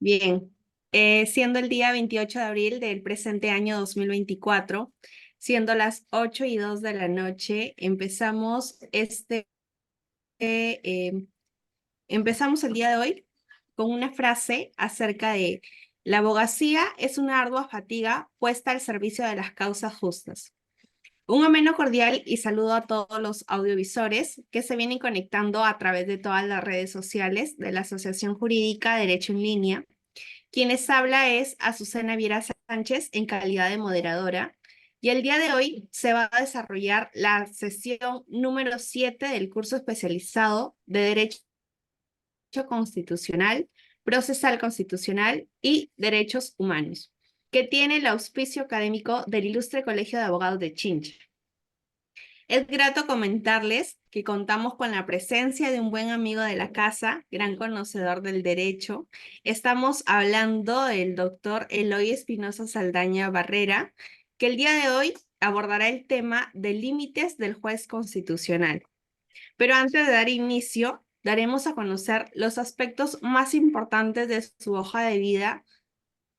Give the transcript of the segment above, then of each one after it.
Bien, siendo el día 28 de abril del presente año 2024, siendo las 8:02 de la noche, eh, empezamos el día de hoy con una frase acerca de la abogacía es una ardua fatiga puesta al servicio de las causas justas. Un ameno cordial y saludo a todos los audiovisores que se vienen conectando a través de todas las redes sociales de la Asociación Jurídica Derecho en Línea. Quienes habla es Azucena Viera Sánchez en calidad de moderadora, y el día de hoy se va a desarrollar la sesión número 7 del curso especializado de Derecho Constitucional, Procesal Constitucional y Derechos Humanos, que tiene el auspicio académico del Ilustre Colegio de Abogados de Chincha. Es grato comentarles que contamos con la presencia de un buen amigo de la casa, gran conocedor del derecho. Estamos hablando del doctor Eloy Espinosa Saldaña Barrera, que el día de hoy abordará el tema de límites del juez constitucional. Pero antes de dar inicio, daremos a conocer los aspectos más importantes de su hoja de vida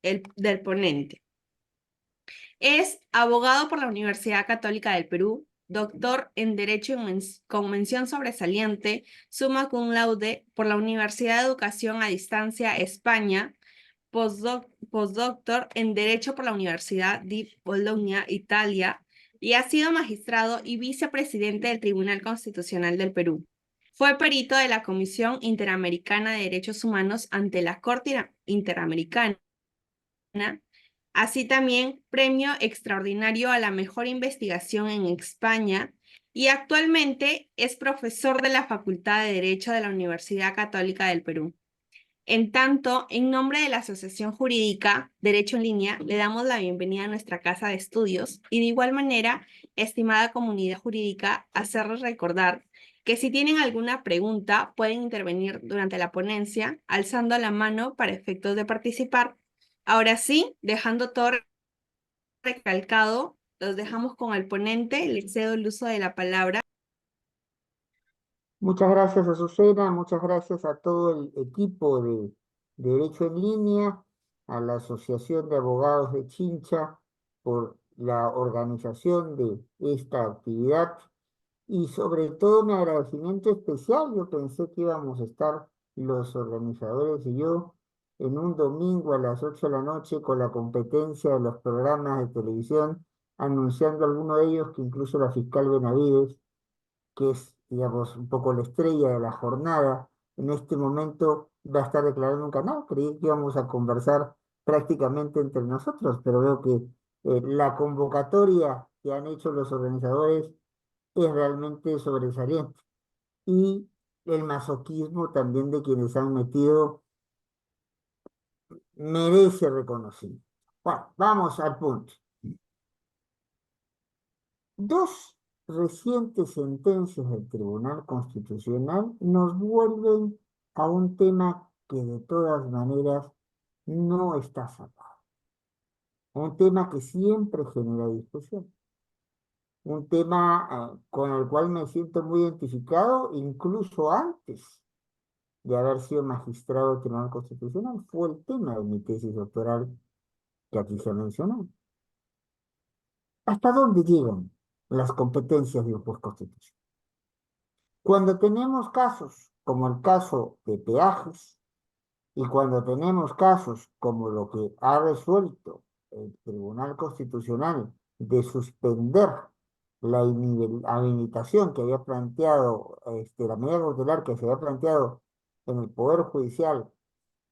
del ponente. Es abogado por la Universidad Católica del Perú, doctor en Derecho con mención sobresaliente, summa cum laude por la Universidad de Educación a Distancia España, postdoctor en Derecho por la Universidad di Bologna, Italia, y ha sido magistrado y vicepresidente del Tribunal Constitucional del Perú. Fue perito de la Comisión Interamericana de Derechos Humanos ante la Corte Interamericana. Así también, premio extraordinario a la mejor investigación en España, y actualmente es profesor de la Facultad de Derecho de la Universidad Católica del Perú. En tanto, en nombre de la Asociación Jurídica Derecho en Línea, le damos la bienvenida a nuestra casa de estudios y de igual manera, estimada comunidad jurídica, hacerles recordar que si tienen alguna pregunta, pueden intervenir durante la ponencia alzando la mano para efectos de participar. Ahora sí, dejando todo recalcado, los dejamos con el ponente, le cedo el uso de la palabra. Muchas gracias, Azucena, muchas gracias a todo el equipo de Derecho en Línea, a la Asociación de Abogados de Chincha por la organización de esta actividad y sobre todo mi agradecimiento especial. Yo pensé que íbamos a estar los organizadores y yo en un domingo a las 8 de la noche con la competencia de los programas de televisión, anunciando alguno de ellos que incluso la fiscal Benavides, que es, digamos, un poco la estrella de la jornada, en este momento va a estar declarando un canal. Creí que íbamos a conversar prácticamente entre nosotros, pero veo que la convocatoria que han hecho los organizadores es realmente sobresaliente. Y el masoquismo también de quienes han metido merece reconocimiento. Bueno, vamos al punto. Dos recientes sentencias del Tribunal Constitucional nos vuelven a un tema que de todas maneras no está sacado. Un tema que siempre genera discusión. Un tema con el cual me siento muy identificado, incluso antes de haber sido magistrado del Tribunal Constitucional. Fue el tema de mi tesis doctoral que aquí se mencionó. ¿Hasta dónde llegan las competencias de un juez constitucional? Cuando tenemos casos como el caso de peajes y cuando tenemos casos como lo que ha resuelto el Tribunal Constitucional de suspender la habilitación que había planteado, la medida cautelar que se había planteado en el Poder Judicial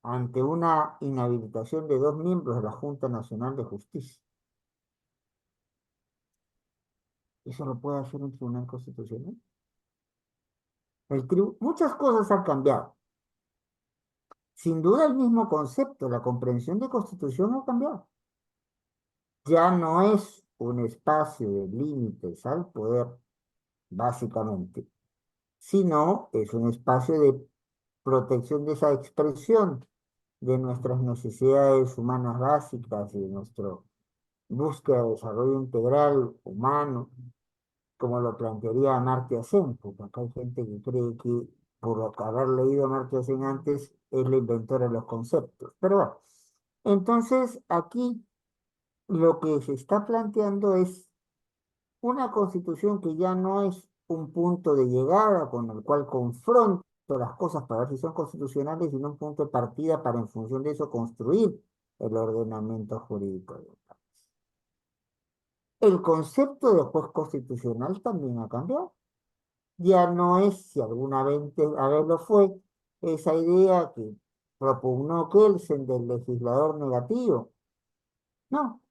ante una inhabilitación de dos miembros de la Junta Nacional de Justicia. ¿Eso lo puede hacer un Tribunal Constitucional? Muchas cosas han cambiado. Sin duda el mismo concepto, la comprensión de constitución ha cambiado. Ya no es un espacio de límites al poder, básicamente, sino es un espacio de protección de esa expresión de nuestras necesidades humanas básicas y de nuestra búsqueda de desarrollo integral humano, como lo plantearía Amartya Sen, porque acá hay gente que cree que por haber leído a Amartya Sen antes, es la inventora de los conceptos. Pero bueno, entonces aquí lo que se está planteando es una constitución que ya no es un punto de llegada con el cual confronto las cosas para ver si son constitucionales, sino un punto de partida para en función de eso construir el ordenamiento jurídico del país. El concepto de juez constitucional también ha cambiado. Ya no es, si alguna vez lo fue, esa idea que propugnó Kelsen del legislador negativo. No,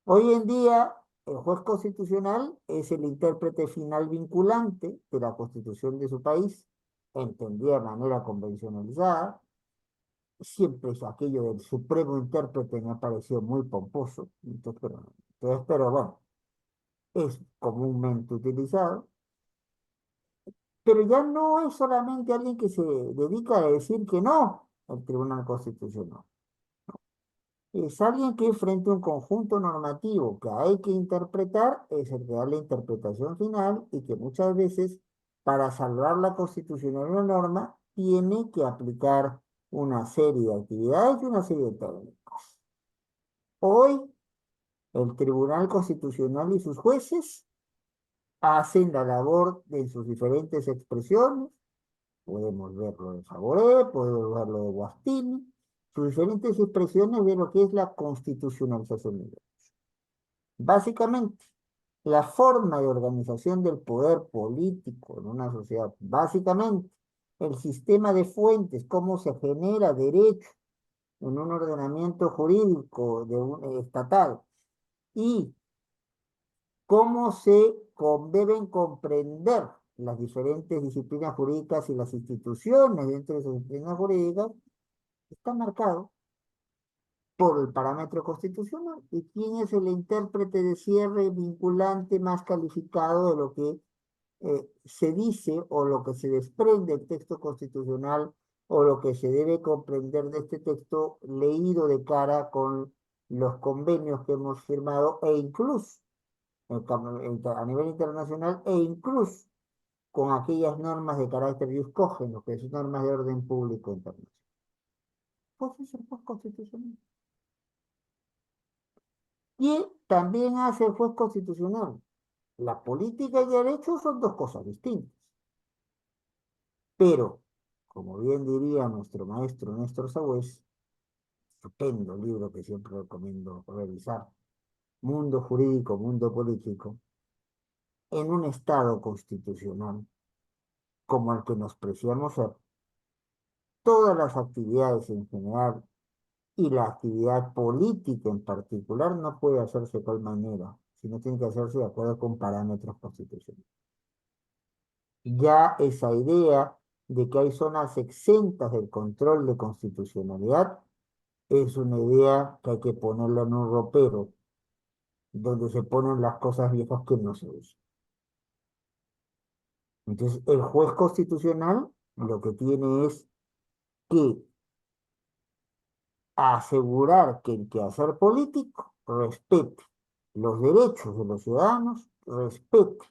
hoy en día el juez constitucional es el intérprete final vinculante de la constitución de su país, entendida de manera convencionalizada. Siempre es aquello del supremo intérprete me ha parecido muy pomposo, pero bueno, es comúnmente utilizado. Pero ya no es solamente alguien que se dedica a decir que no al Tribunal Constitucional. Es alguien que frente a un conjunto normativo que hay que interpretar, es el que da la interpretación final y que muchas veces, para salvar la constitucionalidad de una norma, tiene que aplicar una serie de actividades y una serie de técnicas. Hoy, el Tribunal Constitucional y sus jueces hacen la labor de sus diferentes expresiones. Podemos verlo de Favoré, podemos verlo de Guastini, sus diferentes expresiones de lo que es la constitucionalización de derechos. Básicamente, la forma de organización del poder político en una sociedad, básicamente, el sistema de fuentes, cómo se genera derecho en un ordenamiento jurídico estatal y cómo deben comprender las diferentes disciplinas jurídicas y las instituciones dentro de esas disciplinas jurídicas, está marcado por el parámetro constitucional. ¿Y quién es el intérprete de cierre vinculante más calificado de lo que se dice o lo que se desprende del texto constitucional o lo que se debe comprender de este texto leído de cara con los convenios que hemos firmado e incluso a nivel internacional e incluso con aquellas normas de carácter ius cogeno, que son normas de orden público internacional? Pues es el juez constitucional. Y también hace el juez constitucional. La política y el derecho son dos cosas distintas. Pero, como bien diría nuestro maestro Néstor Sagüez, estupendo libro que siempre recomiendo revisar, Mundo Jurídico, Mundo Político, en un Estado constitucional como el que nos preciamos ser, todas las actividades en general y la actividad política en particular no puede hacerse de tal manera, sino tiene que hacerse de acuerdo con parámetros constitucionales. Ya esa idea de que hay zonas exentas del control de constitucionalidad es una idea que hay que ponerla en un ropero, donde se ponen las cosas viejas que no se usan. Entonces, el juez constitucional lo que tiene es que asegurar que el quehacer político respete los derechos de los ciudadanos, respete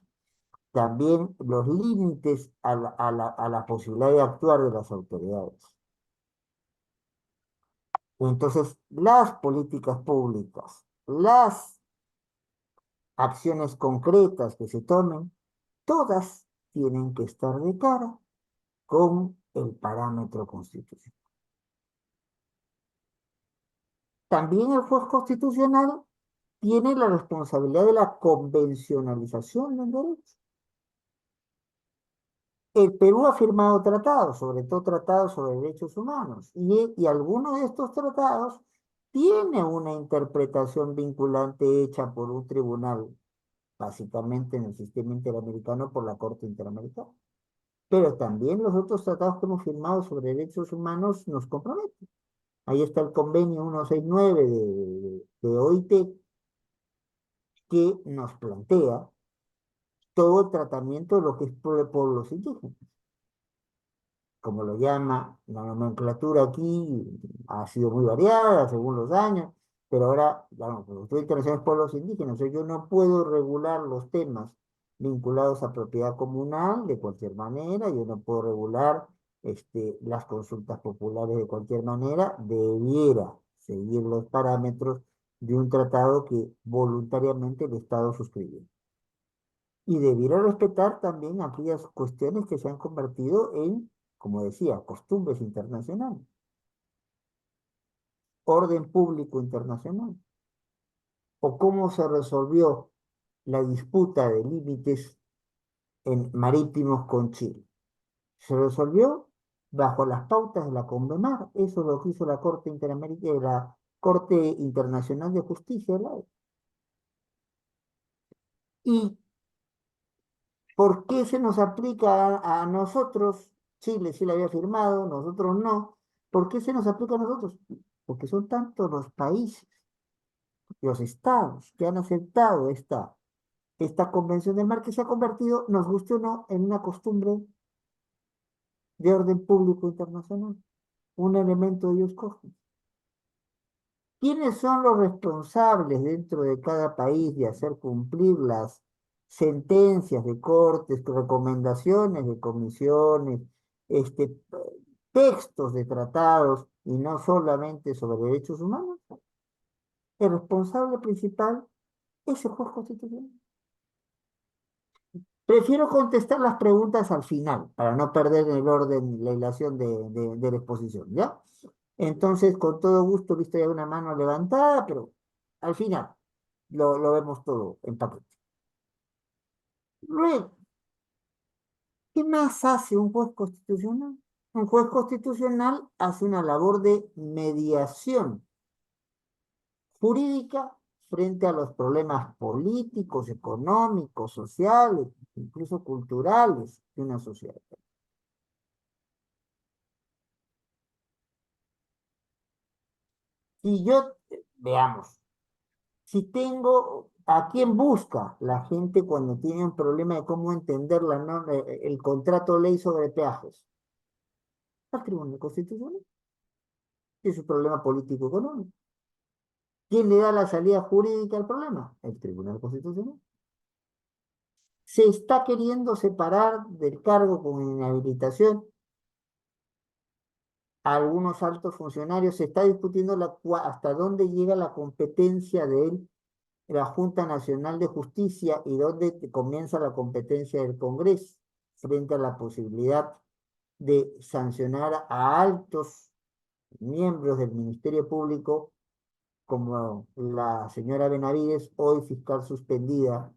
también los límites a la posibilidad de actuar de las autoridades. Entonces, las políticas públicas, las acciones concretas que se tomen, todas tienen que estar de cara con el parámetro constitucional. También el juez constitucional tiene la responsabilidad de la convencionalización del derecho. El Perú ha firmado tratados, sobre todo tratados sobre derechos humanos, y alguno de estos tratados tiene una interpretación vinculante hecha por un tribunal, básicamente en el sistema interamericano por la Corte Interamericana. Pero también los otros tratados que hemos firmado sobre derechos humanos nos comprometen. Ahí está el convenio 169 de OIT, que nos plantea todo el tratamiento de lo que es pueblos indígenas. Como lo llama la nomenclatura aquí, ha sido muy variada según los años, pero ahora, bueno, pues estoy interesado en pueblos indígenas, o sea, yo no puedo regular los temas vinculados a propiedad comunal de cualquier manera, yo no puedo regular las consultas populares de cualquier manera, debiera seguir los parámetros de un tratado que voluntariamente el Estado suscribió. Y debiera respetar también aquellas cuestiones que se han convertido en, como decía, costumbres internacionales, orden público internacional, o cómo se resolvió la disputa de límites marítimos con Chile. Se resolvió bajo las pautas de la CONVEMAR. Eso es lo que hizo la Corte Interamericana, la Corte Internacional de Justicia de la OEA. ¿Y por qué se nos aplica a nosotros? Chile sí la había firmado, nosotros no. ¿Por qué se nos aplica a nosotros? Porque son tantos los países, los estados que han aceptado esta Convención del Mar que se ha convertido, nos guste o no, en una costumbre de orden público internacional, un elemento de ellos cogen. ¿Quiénes son los responsables dentro de cada país de hacer cumplir las sentencias de cortes, recomendaciones de comisiones, textos de tratados y no solamente sobre derechos humanos? El responsable principal es el juez constitucional. Prefiero contestar las preguntas al final, para no perder el orden, la hilación de la exposición, ¿ya? Entonces, con todo gusto, visto ya una mano levantada, pero al final lo vemos todo en paquete. Luego, ¿qué más hace un juez constitucional? Un juez constitucional hace una labor de mediación jurídica frente a los problemas políticos, económicos, sociales, incluso culturales de una sociedad. Si yo, veamos, si tengo a quién busca la gente cuando tiene un problema de cómo entender el contrato ley sobre peajes, al Tribunal Constitucional, que es un problema político económico. ¿Quién le da la salida jurídica al problema? El Tribunal Constitucional. Se está queriendo separar del cargo con inhabilitación a algunos altos funcionarios. Se está discutiendo hasta dónde llega la competencia de él, la Junta Nacional de Justicia, y dónde comienza la competencia del Congreso frente a la posibilidad de sancionar a altos miembros del Ministerio Público, como la señora Benavides, hoy fiscal suspendida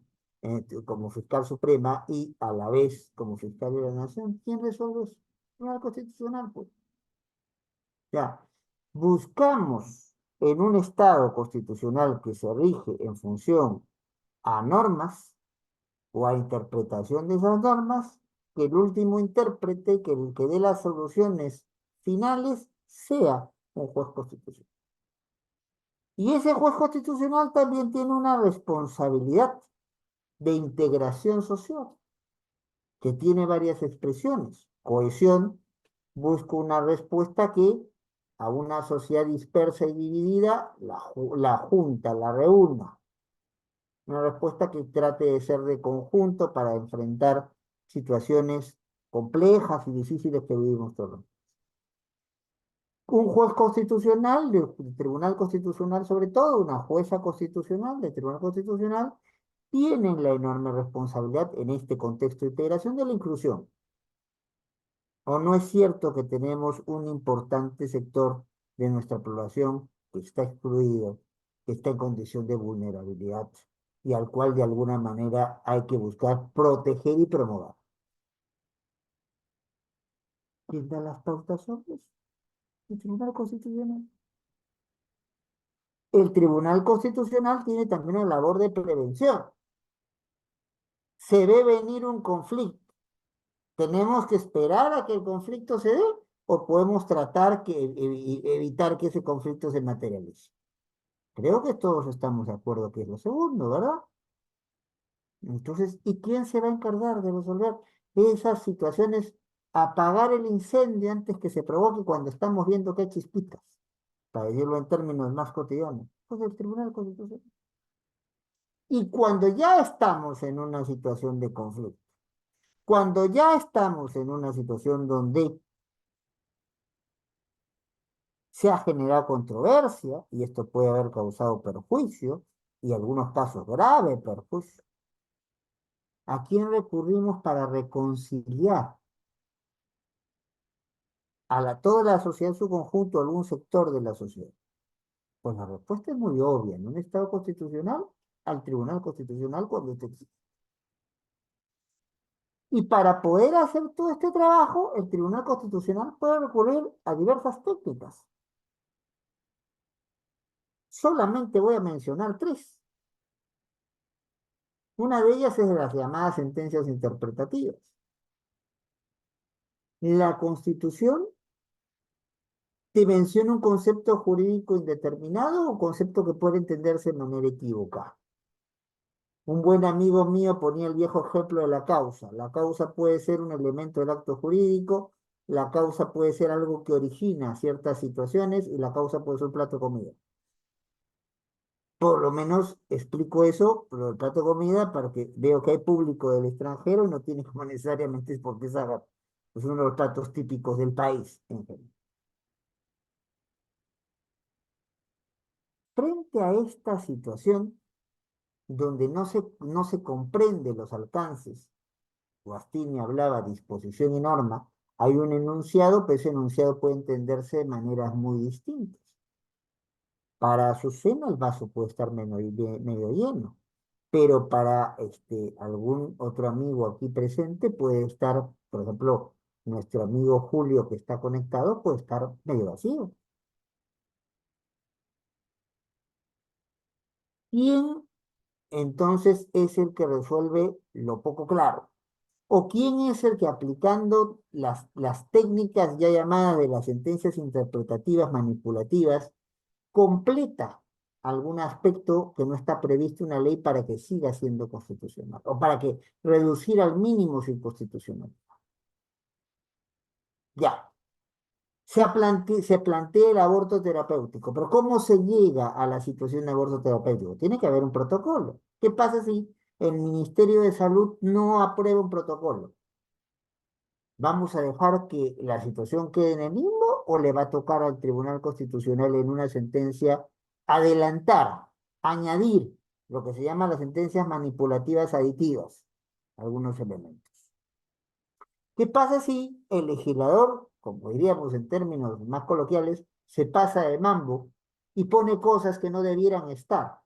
como fiscal suprema y a la vez como fiscal de la Nación. ¿Quién resuelve eso? El Tribunal Constitucional, pues. Ya, buscamos en un Estado constitucional que se rige en función a normas o a interpretación de esas normas, que el último intérprete, que el que dé las soluciones finales, sea un juez constitucional. Y ese juez constitucional también tiene una responsabilidad de integración social, que tiene varias expresiones. Cohesión, busca una respuesta que a una sociedad dispersa y dividida la junta, la reúna. Una respuesta que trate de ser de conjunto para enfrentar situaciones complejas y difíciles que vivimos todos. Un juez constitucional, del Tribunal Constitucional sobre todo, una jueza constitucional del Tribunal Constitucional, tienen la enorme responsabilidad en este contexto de integración de la inclusión. ¿O no es cierto que tenemos un importante sector de nuestra población que está excluido, que está en condición de vulnerabilidad y al cual de alguna manera hay que buscar proteger y promover? ¿Quién da las pautas sobre eso? El Tribunal Constitucional. El Tribunal Constitucional tiene también una labor de prevención. Se ve venir un conflicto. ¿Tenemos que esperar a que el conflicto se dé o podemos tratar evitar que ese conflicto se materialice? Creo que todos estamos de acuerdo que es lo segundo, ¿verdad? Entonces, ¿y quién se va a encargar de resolver esas situaciones? Apagar el incendio antes que se provoque cuando estamos viendo que hay chispitas, para decirlo en términos más cotidianos. Pues el Tribunal Constitucional. Y cuando ya estamos en una situación de conflicto, cuando ya estamos en una situación donde Se ha generado controversia y esto puede haber causado perjuicio y en algunos casos grave perjuicio. ¿A quién recurrimos para reconciliar toda la sociedad en su conjunto, algún sector de la sociedad? Pues la respuesta es muy obvia. En un Estado constitucional, al Tribunal Constitucional cuando usted existe. Y para poder hacer todo este trabajo, el Tribunal Constitucional puede recurrir a diversas técnicas. Solamente voy a mencionar tres. Una de ellas es de las llamadas sentencias interpretativas. La Constitución te menciona un concepto jurídico indeterminado o concepto que puede entenderse de manera equivocada. Un buen amigo mío ponía el viejo ejemplo de la causa. La causa puede ser un elemento del acto jurídico, la causa puede ser algo que origina ciertas situaciones y la causa puede ser un plato de comida. Por lo menos explico eso, pero el plato de comida, para que veo que hay público del extranjero y no tiene como necesariamente por qué saber. Es uno de los platos típicos del país en general. Frente a esta situación, donde no se comprende los alcances, Guastini hablaba de disposición y norma, hay un enunciado, pero ese enunciado puede entenderse de maneras muy distintas. Para Azucena el vaso puede estar medio lleno, pero para algún otro amigo aquí presente puede estar, por ejemplo, nuestro amigo Julio que está conectado puede estar medio vacío. ¿Quién entonces es el que resuelve lo poco claro? ¿O quién es el que aplicando las técnicas ya llamadas de las sentencias interpretativas manipulativas completa algún aspecto que no está previsto en una ley para que siga siendo constitucional o para que reducir al mínimo su inconstitucionalidad? Ya, se plantea el aborto terapéutico, pero ¿cómo se llega a la situación de aborto terapéutico? Tiene que haber un protocolo. ¿Qué pasa si el Ministerio de Salud no aprueba un protocolo? ¿Vamos a dejar que la situación quede en el limbo o le va a tocar al Tribunal Constitucional en una sentencia adelantar, añadir lo que se llama las sentencias manipulativas aditivas, algunos elementos? ¿Qué pasa si el legislador, como diríamos en términos más coloquiales, se pasa de mambo y pone cosas que no debieran estar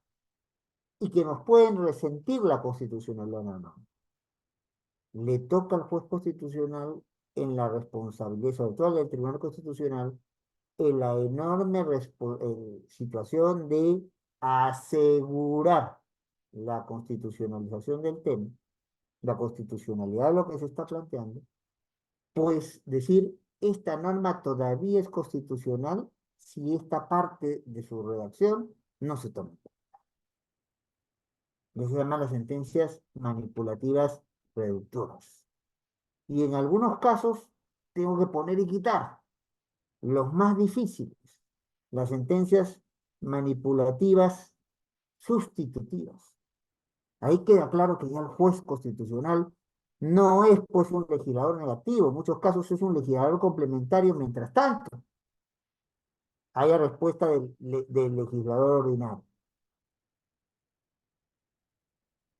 y que nos pueden resentir la constitucionalidad? No. Le toca al juez constitucional en la responsabilidad, sobre todo al Tribunal Constitucional, en la enorme situación de asegurar la constitucionalización del tema, la constitucionalidad de lo que se está planteando, pues decir, esta norma todavía es constitucional si esta parte de su redacción no se toma. Eso se llama las sentencias manipulativas reductoras. Y en algunos casos tengo que poner y quitar los más difíciles, las sentencias manipulativas sustitutivas. Ahí queda claro que ya el juez constitucional no es pues un legislador negativo, en muchos casos es un legislador complementario mientras tanto haya respuesta del legislador ordinario.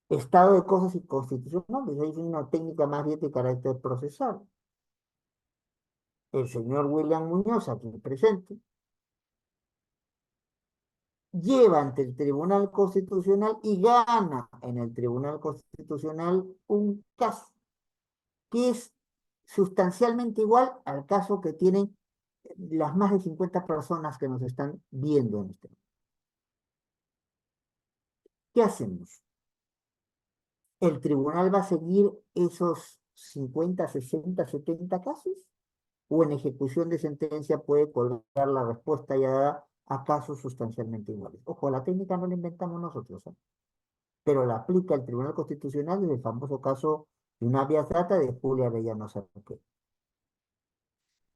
Estado de cosas inconstitucionales, ahí es una técnica más bien de carácter procesal. El señor William Muñoz, aquí presente, lleva ante el Tribunal Constitucional y gana en el Tribunal Constitucional un caso que es sustancialmente igual al caso que tienen las más de 50 personas que nos están viendo en este momento. ¿Qué hacemos? ¿El tribunal va a seguir esos 50, 60, 70 casos? ¿O en ejecución de sentencia puede colgar la respuesta ya dada a casos sustancialmente iguales? Ojo, la técnica no la inventamos nosotros, ¿eh? Pero la aplica el Tribunal Constitucional en el famoso caso de una habeas data de Julia Arellano Sarqué.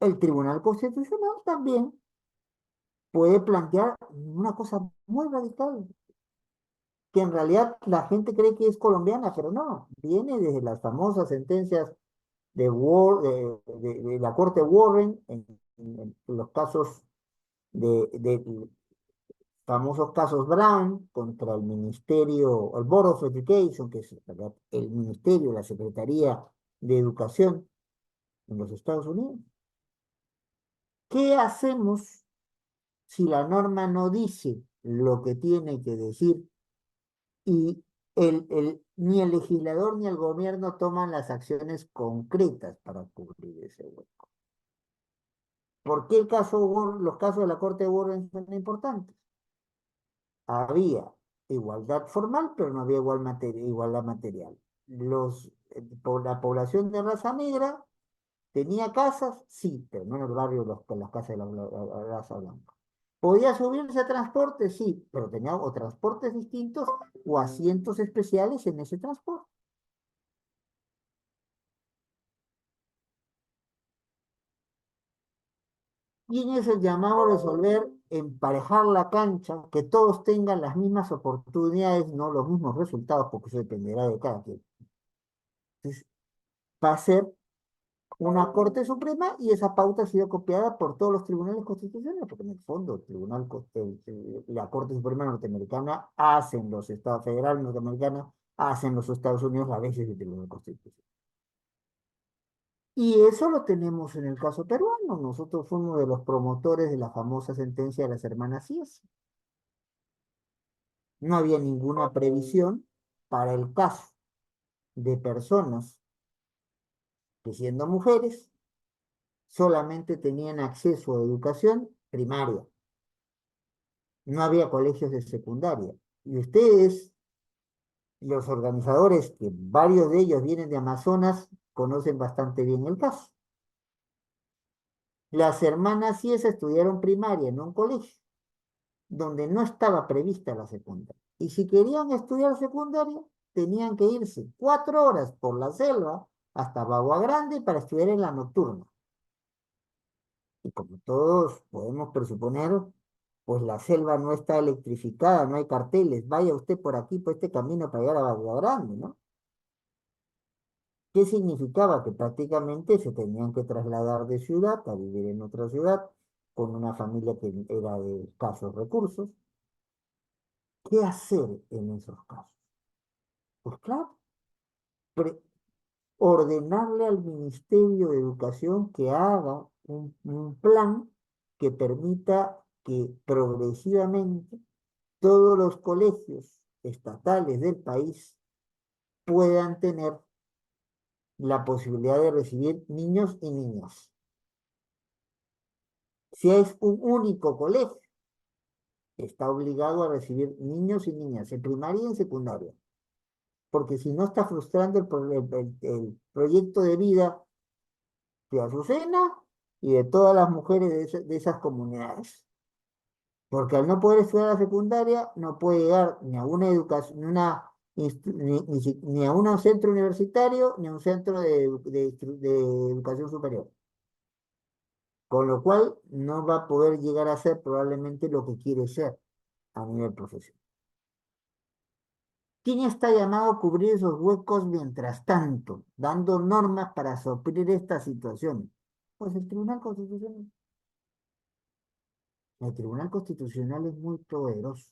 El Tribunal Constitucional también puede plantear una cosa muy radical, que en realidad la gente cree que es colombiana, pero no, viene desde las famosas sentencias de la Corte Warren en los casos de famosos casos Brown contra el Ministerio, el Board of Education, que es ¿verdad? El Ministerio, la Secretaría de Educación en los Estados Unidos. ¿Qué hacemos si la norma no dice lo que tiene que decir y ni el legislador ni el gobierno toman las acciones concretas para cubrir ese hueco? ¿Por qué los casos de la Corte de Warren son importantes? Había igualdad formal, pero no había igualdad material. La población de raza negra tenía casas, sí, pero no en el barrio con las casas de la raza blanca. ¿Podía subirse a transporte? Sí, pero tenía o transportes distintos o asientos especiales en ese transporte. Y en ese llamado a resolver, emparejar la cancha, que todos tengan las mismas oportunidades, no los mismos resultados, porque eso dependerá de cada quien. Entonces, va a ser una Corte Suprema y esa pauta ha sido copiada por todos los tribunales constitucionales, porque en el fondo la Corte Suprema norteamericana hacen los Estados Federales norteamericanos, hacen los Estados Unidos a veces el Tribunal Constitucional. Y eso lo tenemos en el caso peruano. Nosotros fuimos de los promotores de la famosa sentencia de las hermanas Cies. No había ninguna previsión para el caso de personas que siendo mujeres solamente tenían acceso a educación primaria. No había colegios de secundaria. Y ustedes, los organizadores, que varios de ellos vienen de Amazonas, conocen bastante bien el caso. Las hermanas Cies estudiaron primaria en un colegio donde no estaba prevista la secundaria. Y si querían estudiar secundaria, tenían que irse 4 horas por la selva hasta Bagua Grande para estudiar en la nocturna. Y como todos podemos presuponer, pues la selva no está electrificada, no hay carteles, vaya usted por aquí, por este camino para llegar a Bagua Grande, ¿no? ¿Qué significaba? Que prácticamente se tenían que trasladar de ciudad a vivir en otra ciudad con una familia que era de escasos recursos. ¿Qué hacer en esos casos? Pues claro, ordenarle al Ministerio de Educación que haga un plan que permita que progresivamente todos los colegios estatales del país puedan tener la posibilidad de recibir niños y niñas. Si es un único colegio, está obligado a recibir niños y niñas en primaria y en secundaria, porque si no está frustrando el proyecto de vida de Azucena y de todas las mujeres de esas comunidades. Porque al no poder estudiar la secundaria, no puede llegar ni a una educación, ni a un centro universitario, ni a un centro de educación superior. Con lo cual, no va a poder llegar a ser probablemente lo que quiere ser a nivel profesional. ¿Quién está llamado a cubrir esos huecos mientras tanto, dando normas para suplir esta situación? Pues el Tribunal Constitucional. El Tribunal Constitucional es muy poderoso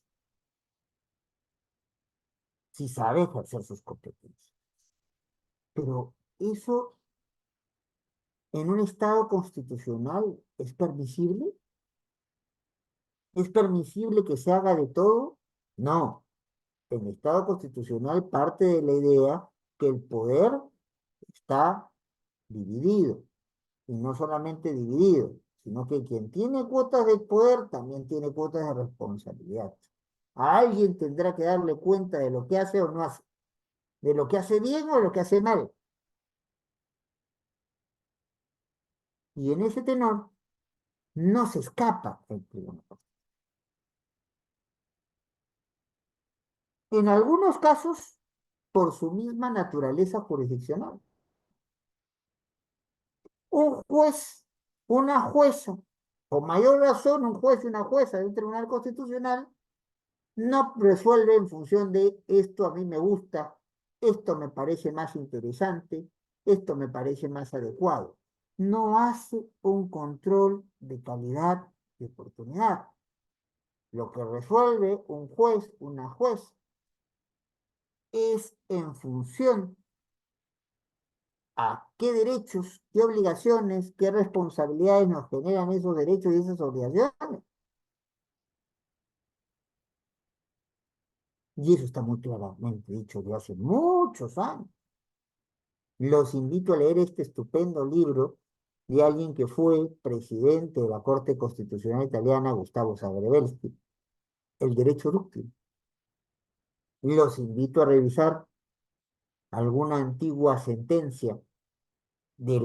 si sabe ejercer sus competencias. Pero eso en un Estado constitucional es permisible. ¿Es permisible que se haga de todo? No. En el Estado constitucional parte de la idea que el poder está dividido. Y no solamente dividido, sino que quien tiene cuotas de poder también tiene cuotas de responsabilidad. A alguien tendrá que darle cuenta de lo que hace o no hace, de lo que hace bien o de lo que hace mal. Y en ese tenor no se escapa el tribunal. En algunos casos, por su misma naturaleza jurisdiccional. Un juez, una jueza, con mayor razón, un juez y una jueza de un tribunal constitucional, no resuelve en función de esto a mí me gusta, esto me parece más interesante, esto me parece más adecuado. No hace un control de calidad de oportunidad. Lo que resuelve un juez, una juez, es en función a qué derechos, qué obligaciones, qué responsabilidades nos generan esos derechos y esas obligaciones. Y eso está muy claramente dicho de hace muchos años. Los invito a leer este estupendo libro de alguien que fue presidente de la Corte Constitucional Italiana, Gustavo Zagrebelsky, El derecho dúctil. Los invito a revisar alguna antigua sentencia de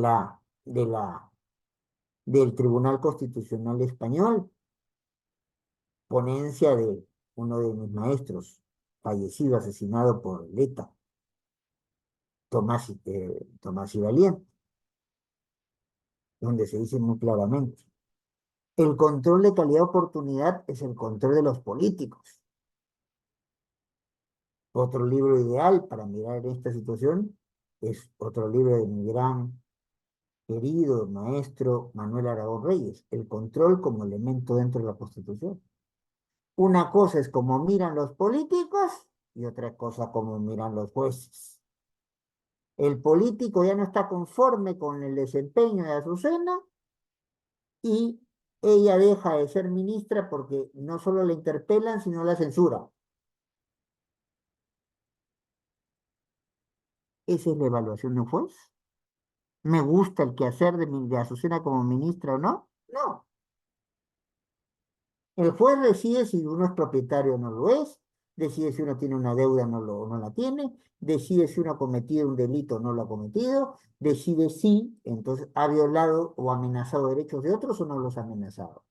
del Tribunal Constitucional Español, ponencia de uno de mis maestros, fallecido, asesinado por Leta, Tomás y Valiente, donde se dice muy claramente, el control de calidad-oportunidad es el control de los políticos. Otro libro ideal para mirar esta situación es otro libro de mi gran querido maestro Manuel Aragón Reyes, el control como elemento dentro de la Constitución. Una cosa es cómo miran los políticos y otra cosa cómo miran los jueces. El político ya no está conforme con el desempeño de Azucena y ella deja de ser ministra porque no solo la interpelan, sino la censuran. ¿Esa es la evaluación de un juez? ¿Me gusta el quehacer de Azucena como ministra o no? No. El juez decide si uno es propietario o no lo es, decide si uno tiene una deuda o no la tiene, decide si uno ha cometido un delito o no lo ha cometido, decide si entonces ha violado o amenazado derechos de otros o no los ha amenazado.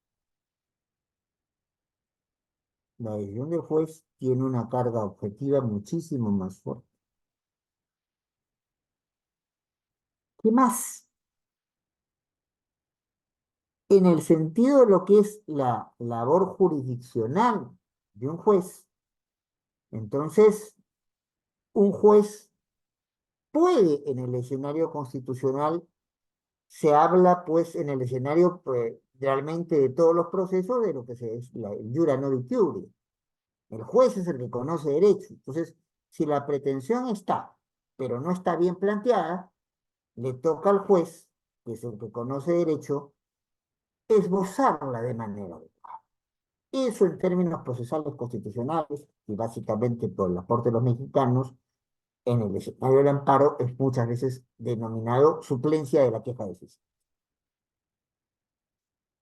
La decisión del juez tiene una carga objetiva muchísimo más fuerte. ¿Qué más? En el sentido de lo que es la labor jurisdiccional de un juez, entonces un juez puede en el escenario constitucional, se habla pues en el escenario pues, realmente de todos los procesos de lo que es el jura non iure. El juez es el que conoce derecho. Entonces, si la pretensión está, pero no está bien planteada, le toca al juez, que es el que conoce derecho, esbozarla de manera adecuada. Eso en términos procesales constitucionales, y básicamente por el aporte de los mexicanos, en el escenario del amparo es muchas veces denominado suplencia de la queja deficiente.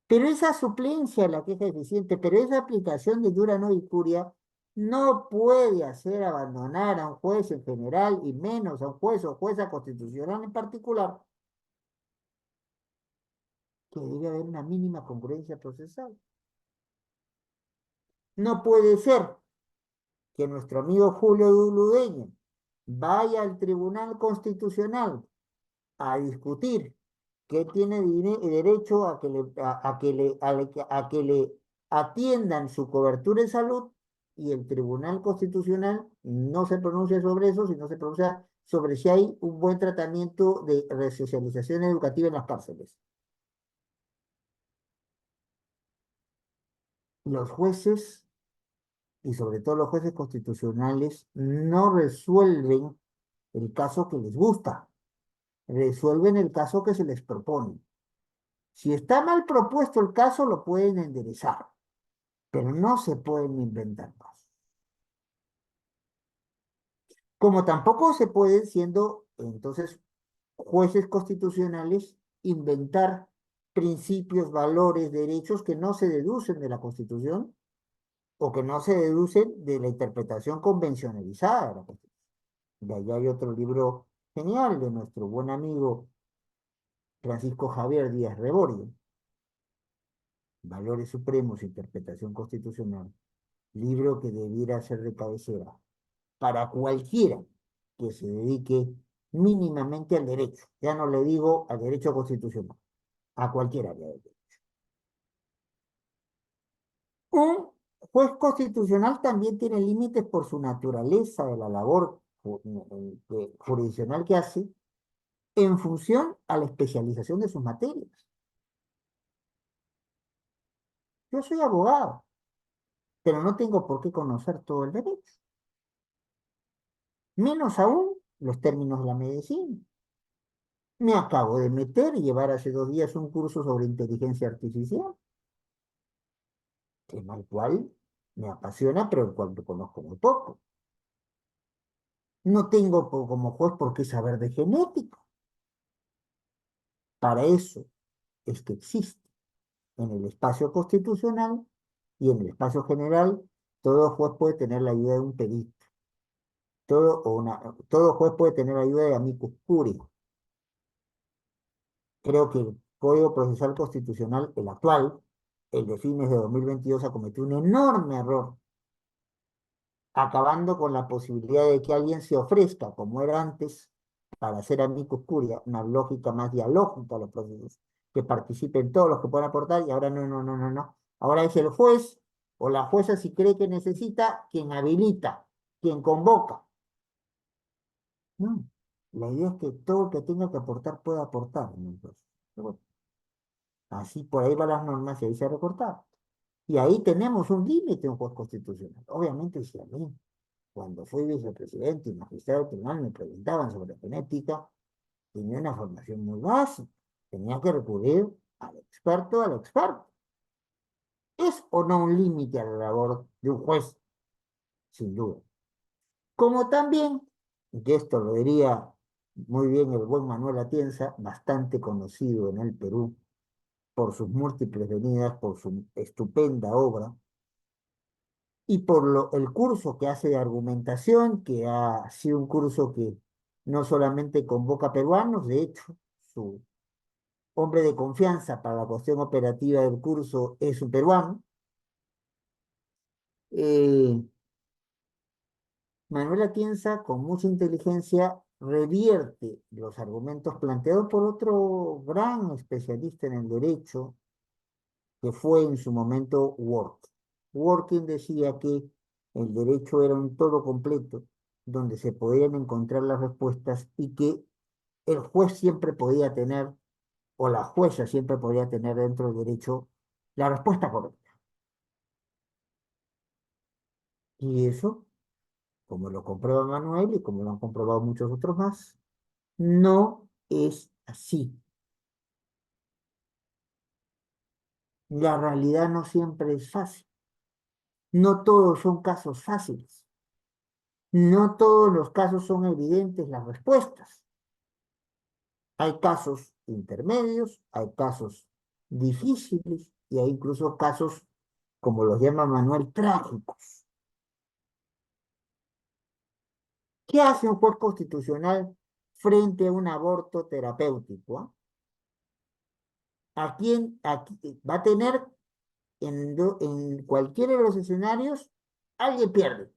Pero esa suplencia de la queja deficiente, pero esa aplicación de dura no incuria, no puede hacer abandonar a un juez en general y menos a un juez o jueza constitucional en particular, que debe haber una mínima congruencia procesal. No puede ser que nuestro amigo Julio Duludeño vaya al Tribunal Constitucional a discutir que tiene derecho a que a que le atiendan su cobertura de salud y el Tribunal Constitucional no se pronuncia sobre eso, sino se pronuncia sobre si hay un buen tratamiento de resocialización educativa en las cárceles. Los jueces, y sobre todo los jueces constitucionales, no resuelven el caso que les gusta, resuelven el caso que se les propone. Si está mal propuesto el caso, lo pueden enderezar, pero no se pueden inventar más. Como tampoco se pueden, siendo entonces jueces constitucionales, inventar principios, valores, derechos que no se deducen de la Constitución o que no se deducen de la interpretación convencionalizada de la Constitución. De allá hay otro libro genial de nuestro buen amigo Francisco Javier Díaz Reborio, Valores Supremos, Interpretación Constitucional, libro que debiera ser de cabecera para cualquiera que se dedique mínimamente al derecho. Ya no le digo al derecho constitucional, a cualquier área del derecho. Un juez constitucional también tiene límites por su naturaleza de la labor jurisdiccional que hace en función a la especialización de sus materias. Yo soy abogado, pero no tengo por qué conocer todo el derecho. Menos aún los términos de la medicina. Me acabo de meter y llevar hace 2 días un curso sobre inteligencia artificial, tema el cual me apasiona, pero el cual conozco muy poco. No tengo como juez por qué saber de genética. Para eso es que existe en el espacio constitucional y en el espacio general, todo juez puede tener la ayuda de un perito. Todo juez puede tener la ayuda de amicus curiae. Creo que el Código Procesal Constitucional, el actual, el de fines de 2022, ha cometido un enorme error, acabando con la posibilidad de que alguien se ofrezca, como era antes, para hacer amicus curiae, una lógica más dialógica a los procesos, que participen todos los que puedan aportar, y ahora no, no, no, no, no. Ahora es el juez o la jueza, si cree que necesita, quien habilita, quien convoca. No, la idea es que todo el que tenga que aportar pueda aportar en el proceso. Pero bueno, así por ahí van las normas y ahí se ha recortado. Y ahí tenemos un límite en un juez constitucional. Obviamente, si a mí, cuando fui vicepresidente y magistrado del tribunal, me preguntaban sobre genética, tenía una formación muy básica. Tenía que recurrir al experto, al experto. ¿Es o no un límite a la labor de un juez? Sin duda. Como también, y esto lo diría muy bien el buen Manuel Atienza, bastante conocido en el Perú por sus múltiples venidas, por su estupenda obra, y por el curso que hace de argumentación, que ha sido un curso que no solamente convoca peruanos, de hecho, su hombre de confianza para la cuestión operativa del curso es un peruano. Eh, Manuel Atienza, con mucha inteligencia, revierte los argumentos planteados por otro gran especialista en el derecho, que fue en su momento Work. Working decía que el derecho era un todo completo, donde se podían encontrar las respuestas y que el juez siempre podía tener, o la jueza siempre podía tener dentro del derecho, la respuesta correcta. Y eso, como lo comprueba Manuel y como lo han comprobado muchos otros más, no es así. La realidad no siempre es fácil. No todos son casos fáciles. No todos los casos son evidentes las respuestas. Hay casos intermedios, hay casos difíciles y hay incluso casos, como los llama Manuel, trágicos. ¿Qué hace un juez constitucional frente a un aborto terapéutico? ¿A quién va a tener en cualquiera de los escenarios? Alguien pierde.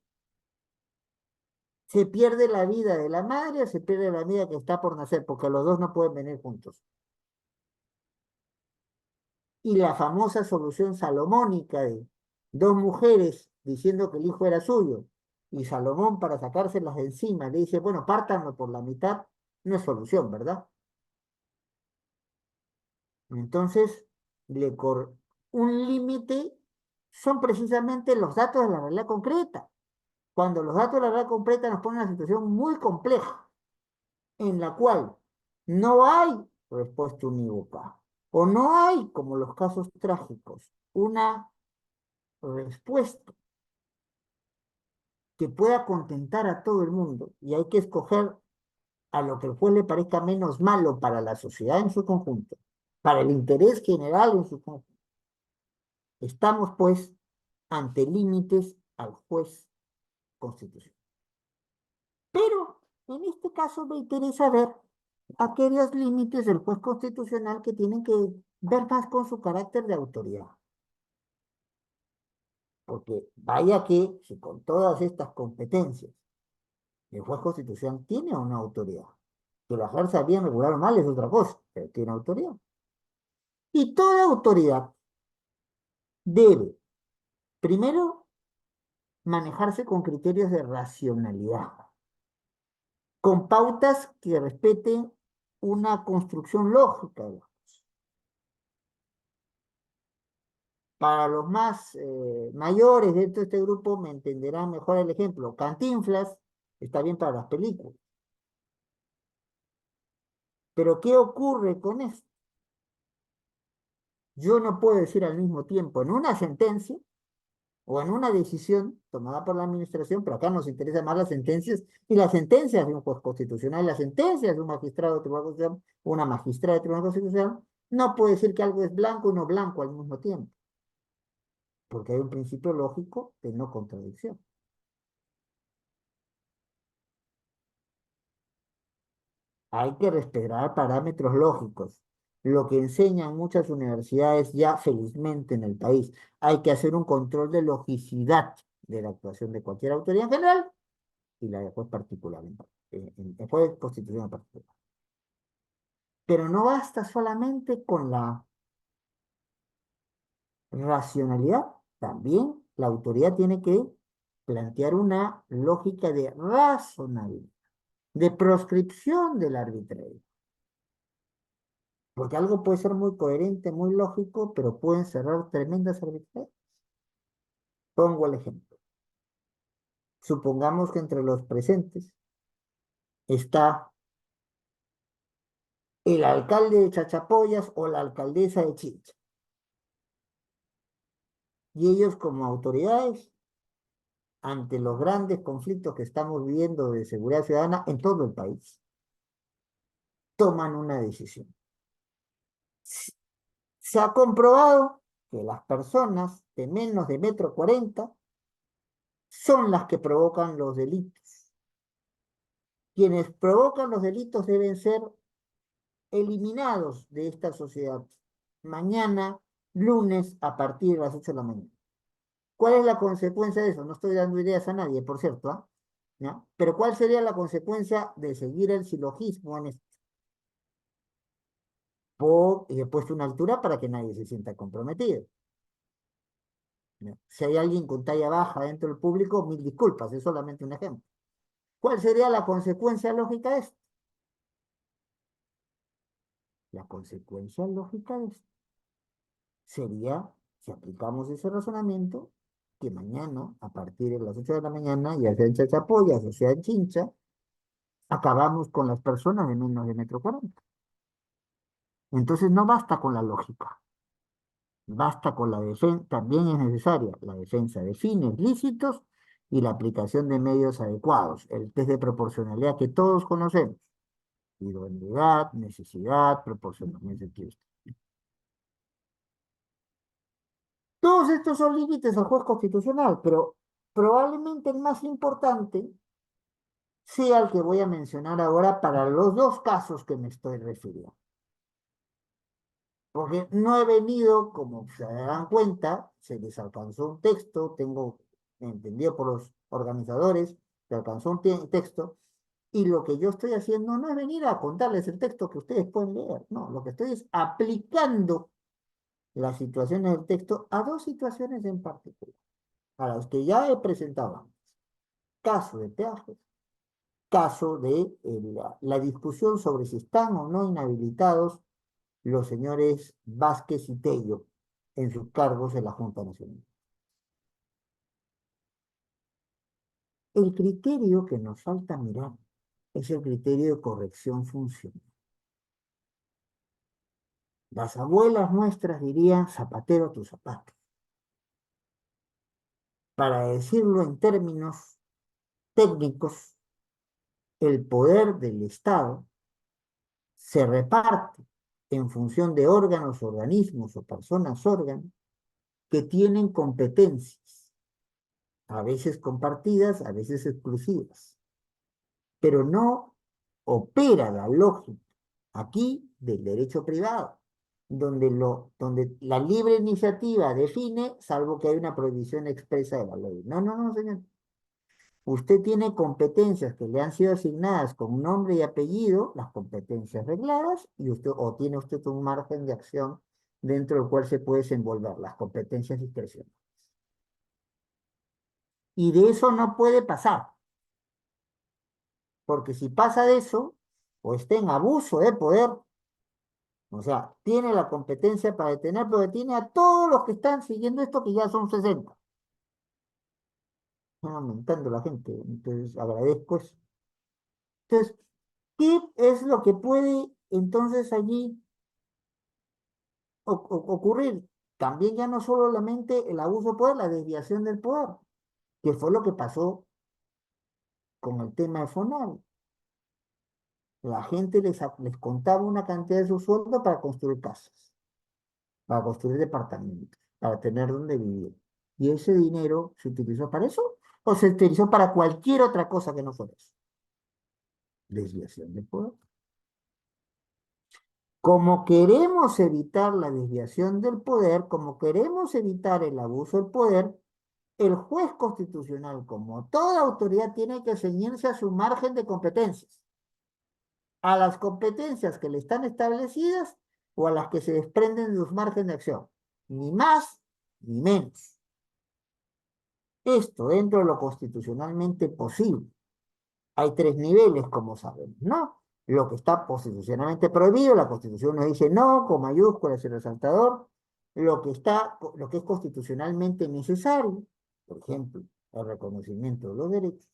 Se pierde la vida de la madre o se pierde la vida que está por nacer, porque los dos no pueden venir juntos. Y la famosa solución salomónica de dos mujeres diciendo que el hijo era suyo, y Salomón, para sacárselas de encima, le dice, bueno, pártanlo por la mitad, no es solución, ¿verdad? Entonces, un límite son precisamente los datos de la realidad concreta. Cuando los datos de la realidad concreta nos ponen en una situación muy compleja, en la cual no hay respuesta unívoca, o no hay, como los casos trágicos, una respuesta que pueda contentar a todo el mundo, y hay que escoger a lo que el juez le parezca menos malo para la sociedad en su conjunto, para el interés general en su conjunto. Estamos, pues, ante límites al juez constitucional. Pero, en este caso, me interesa ver aquellos límites del juez constitucional que tienen que ver más con su carácter de autoridad. Porque vaya que, si con todas estas competencias, el juez constitucional tiene una autoridad, que la ejerza bien, regular o mal es otra cosa, pero tiene autoridad. Y toda autoridad debe, primero, manejarse con criterios de racionalidad, con pautas que respeten una construcción lógica. Para los más mayores dentro de este grupo me entenderán mejor el ejemplo. Cantinflas está bien para las películas. Pero ¿qué ocurre con esto? Yo no puedo decir al mismo tiempo en una sentencia o en una decisión tomada por la administración, pero acá nos interesan más las sentencias y las sentencias de un juez constitucional, las sentencias de un magistrado de Tribunal Constitucional, una magistrada de Tribunal Constitucional, no puede decir que algo es blanco y no blanco al mismo tiempo, porque hay un principio lógico de no contradicción. Hay que respetar parámetros lógicos, lo que enseñan muchas universidades ya felizmente en el país. Hay que hacer un control de logicidad de la actuación de cualquier autoridad en general y la de juez particular, en juez constitucional en particular. Pero no basta solamente con la racionalidad, también la autoridad tiene que plantear una lógica de razonabilidad, de proscripción del arbitrario. Porque algo puede ser muy coherente, muy lógico, pero pueden cerrar tremendas arbitrariedades. Pongo el ejemplo. Supongamos que entre los presentes está el alcalde de Chachapoyas o la alcaldesa de Chincha. Y ellos como autoridades, ante los grandes conflictos que estamos viviendo de seguridad ciudadana en todo el país, toman una decisión. Se ha comprobado que las personas de menos de 1,40 m son las que provocan los delitos. Quienes provocan los delitos deben ser eliminados de esta sociedad mañana, lunes, a partir de las 8 de la mañana. ¿Cuál es la consecuencia de eso? No estoy dando ideas a nadie, por cierto, ¿ah? ¿Ya? Pero ¿cuál sería la consecuencia de seguir el silogismo en esto? He puesto una altura para que nadie se sienta comprometido. ¿Ya? Si hay alguien con talla baja dentro del público, mil disculpas, es solamente un ejemplo. ¿Cuál sería la consecuencia lógica de esto? La consecuencia lógica de esto sería, si aplicamos ese razonamiento, que mañana, a partir de las 8 de la mañana, ya sea en Chachapoyas o sea en Chincha, acabamos con las personas de menos de 1,40 m. Entonces no basta con la lógica, basta con la defensa, también es necesaria la defensa de fines lícitos y la aplicación de medios adecuados, el test de proporcionalidad que todos conocemos, idoneidad, necesidad, proporcionalidad. Todos estos son límites al juez constitucional, pero probablemente el más importante sea el que voy a mencionar ahora para los dos casos que me estoy refiriendo. Porque no he venido, como se dan cuenta, se les alcanzó un texto, tengo entendido por los organizadores, se alcanzó un texto, y lo que yo estoy haciendo no es venir a contarles el texto que ustedes pueden leer, no, lo que estoy es aplicando las situaciones del texto a dos situaciones en particular, a las que ya he presentado antes. Caso de peajes, caso de la discusión sobre si están o no inhabilitados los señores Vázquez y Tello en sus cargos en la Junta Nacional. El criterio que nos falta mirar es el criterio de corrección funcional. Las abuelas nuestras dirían zapatero a tus zapatos. Para decirlo en términos técnicos, el poder del Estado se reparte en función de órganos, organismos o personas órganos que tienen competencias, a veces compartidas, a veces exclusivas, pero no opera la lógica aquí del derecho privado, donde la libre iniciativa define, salvo que hay una prohibición expresa de la ley. No, no, no, señor. Usted tiene competencias que le han sido asignadas con nombre y apellido, las competencias regladas, y usted, o tiene usted un margen de acción dentro del cual se puede desenvolver las competencias discrecionales. Y de eso no puede pasar, porque si pasa de eso, o está en abuso de poder, O sea, tiene la competencia para detener, pero detiene a todos los que están siguiendo esto, que ya son 60. Están aumentando la gente, entonces agradezco eso. Entonces, ¿qué es lo que puede entonces allí ocurrir? También ya no solamente el abuso de poder, la desviación del poder, que fue lo que pasó con el tema de FONAVI. La gente les contaba una cantidad de su sueldo para construir casas, para construir departamentos, para tener donde vivir. ¿Y ese dinero se utilizó para eso? ¿O se utilizó para cualquier otra cosa que no fuera eso? Desviación del poder. Como queremos evitar la desviación del poder, como queremos evitar el abuso del poder, el juez constitucional, como toda autoridad, tiene que ceñirse a su margen de competencias, a las competencias que le están establecidas o a las que se desprenden de sus márgenes de acción. Ni más ni menos. Esto dentro de lo constitucionalmente posible. Hay tres niveles, como sabemos, ¿no? Lo que está constitucionalmente prohibido, la Constitución nos dice no, con mayúsculas y resaltador. Lo que es constitucionalmente necesario, por ejemplo, el reconocimiento de los derechos.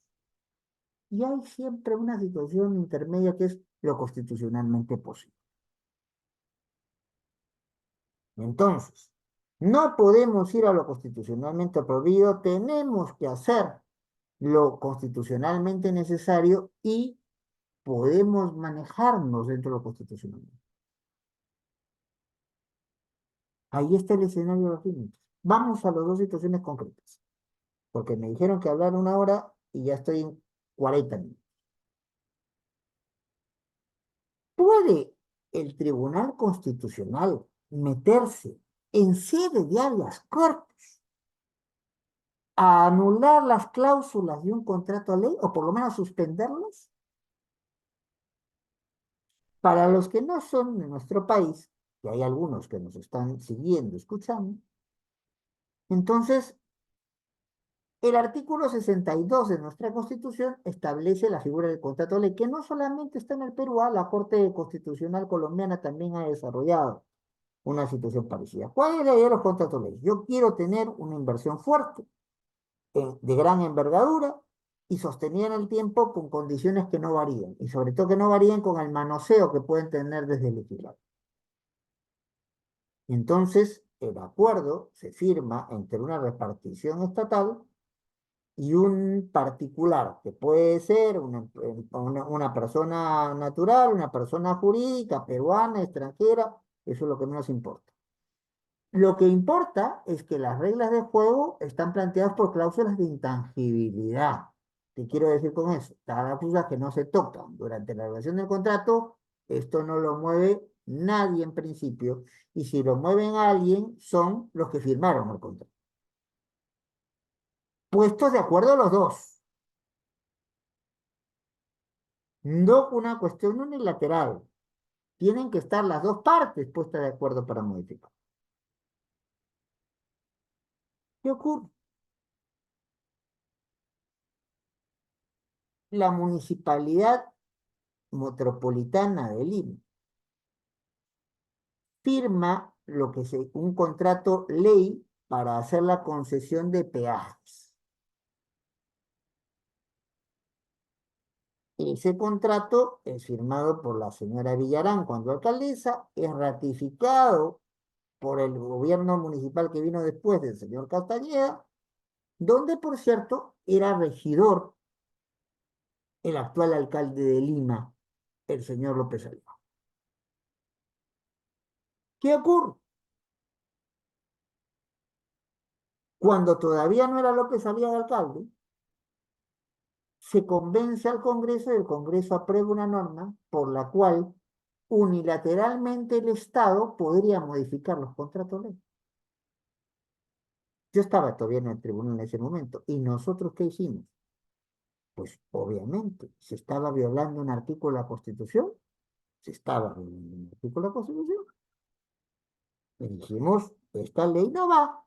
Y hay siempre una situación intermedia que es lo constitucionalmente posible. Entonces, no podemos ir a lo constitucionalmente prohibido, tenemos que hacer lo constitucionalmente necesario y podemos manejarnos dentro de lo constitucional. Ahí está el escenario de los límites. Vamos a las dos situaciones concretas, porque me dijeron que hablar 1 hora y ya estoy en 40 minutos. ¿Puede el Tribunal Constitucional meterse en sede de habeas corpus a anular las cláusulas de un contrato de ley o por lo menos suspenderlas? Para los que no son de nuestro país, que hay algunos que nos están siguiendo, escuchando, entonces el artículo 62 de nuestra Constitución establece la figura del contrato de ley, que no solamente está en el Perú, la Corte Constitucional Colombiana también ha desarrollado una situación parecida. ¿Cuál es la idea de los contratos de ley? Yo quiero tener una inversión fuerte, de gran envergadura y sostenida en el tiempo con condiciones que no varíen, y sobre todo que no varíen con el manoseo que pueden tener desde el legislador. Entonces, el acuerdo se firma entre una repartición estatal y un particular, que puede ser una persona natural, una persona jurídica, peruana, extranjera, eso es lo que menos importa. Lo que importa es que las reglas de juego están planteadas por cláusulas de intangibilidad. ¿Qué quiero decir con eso? Cláusulas que no se tocan. Durante la relación del contrato, esto no lo mueve nadie en principio, y si lo mueven a alguien, son los que firmaron el contrato. Puestos de acuerdo los dos. No una cuestión unilateral. Tienen que estar las dos partes puestas de acuerdo para modificar. ¿Qué ocurre? La Municipalidad Metropolitana de Lima firma un contrato ley para hacer la concesión de peajes. Ese contrato es firmado por la señora Villarán cuando alcaldesa, es ratificado por el gobierno municipal que vino después del señor Castañeda, donde, por cierto, era regidor el actual alcalde de Lima, el señor López Aliaga. ¿Qué ocurre? Cuando todavía no era López Aliaga alcalde, se convence al Congreso y el Congreso aprueba una norma por la cual unilateralmente el Estado podría modificar los contratos de ley. Yo estaba todavía en el tribunal en ese momento. ¿Y nosotros qué hicimos? Pues obviamente, se estaba violando un artículo de la Constitución, se estaba violando un artículo de la Constitución. Y dijimos, esta ley no va.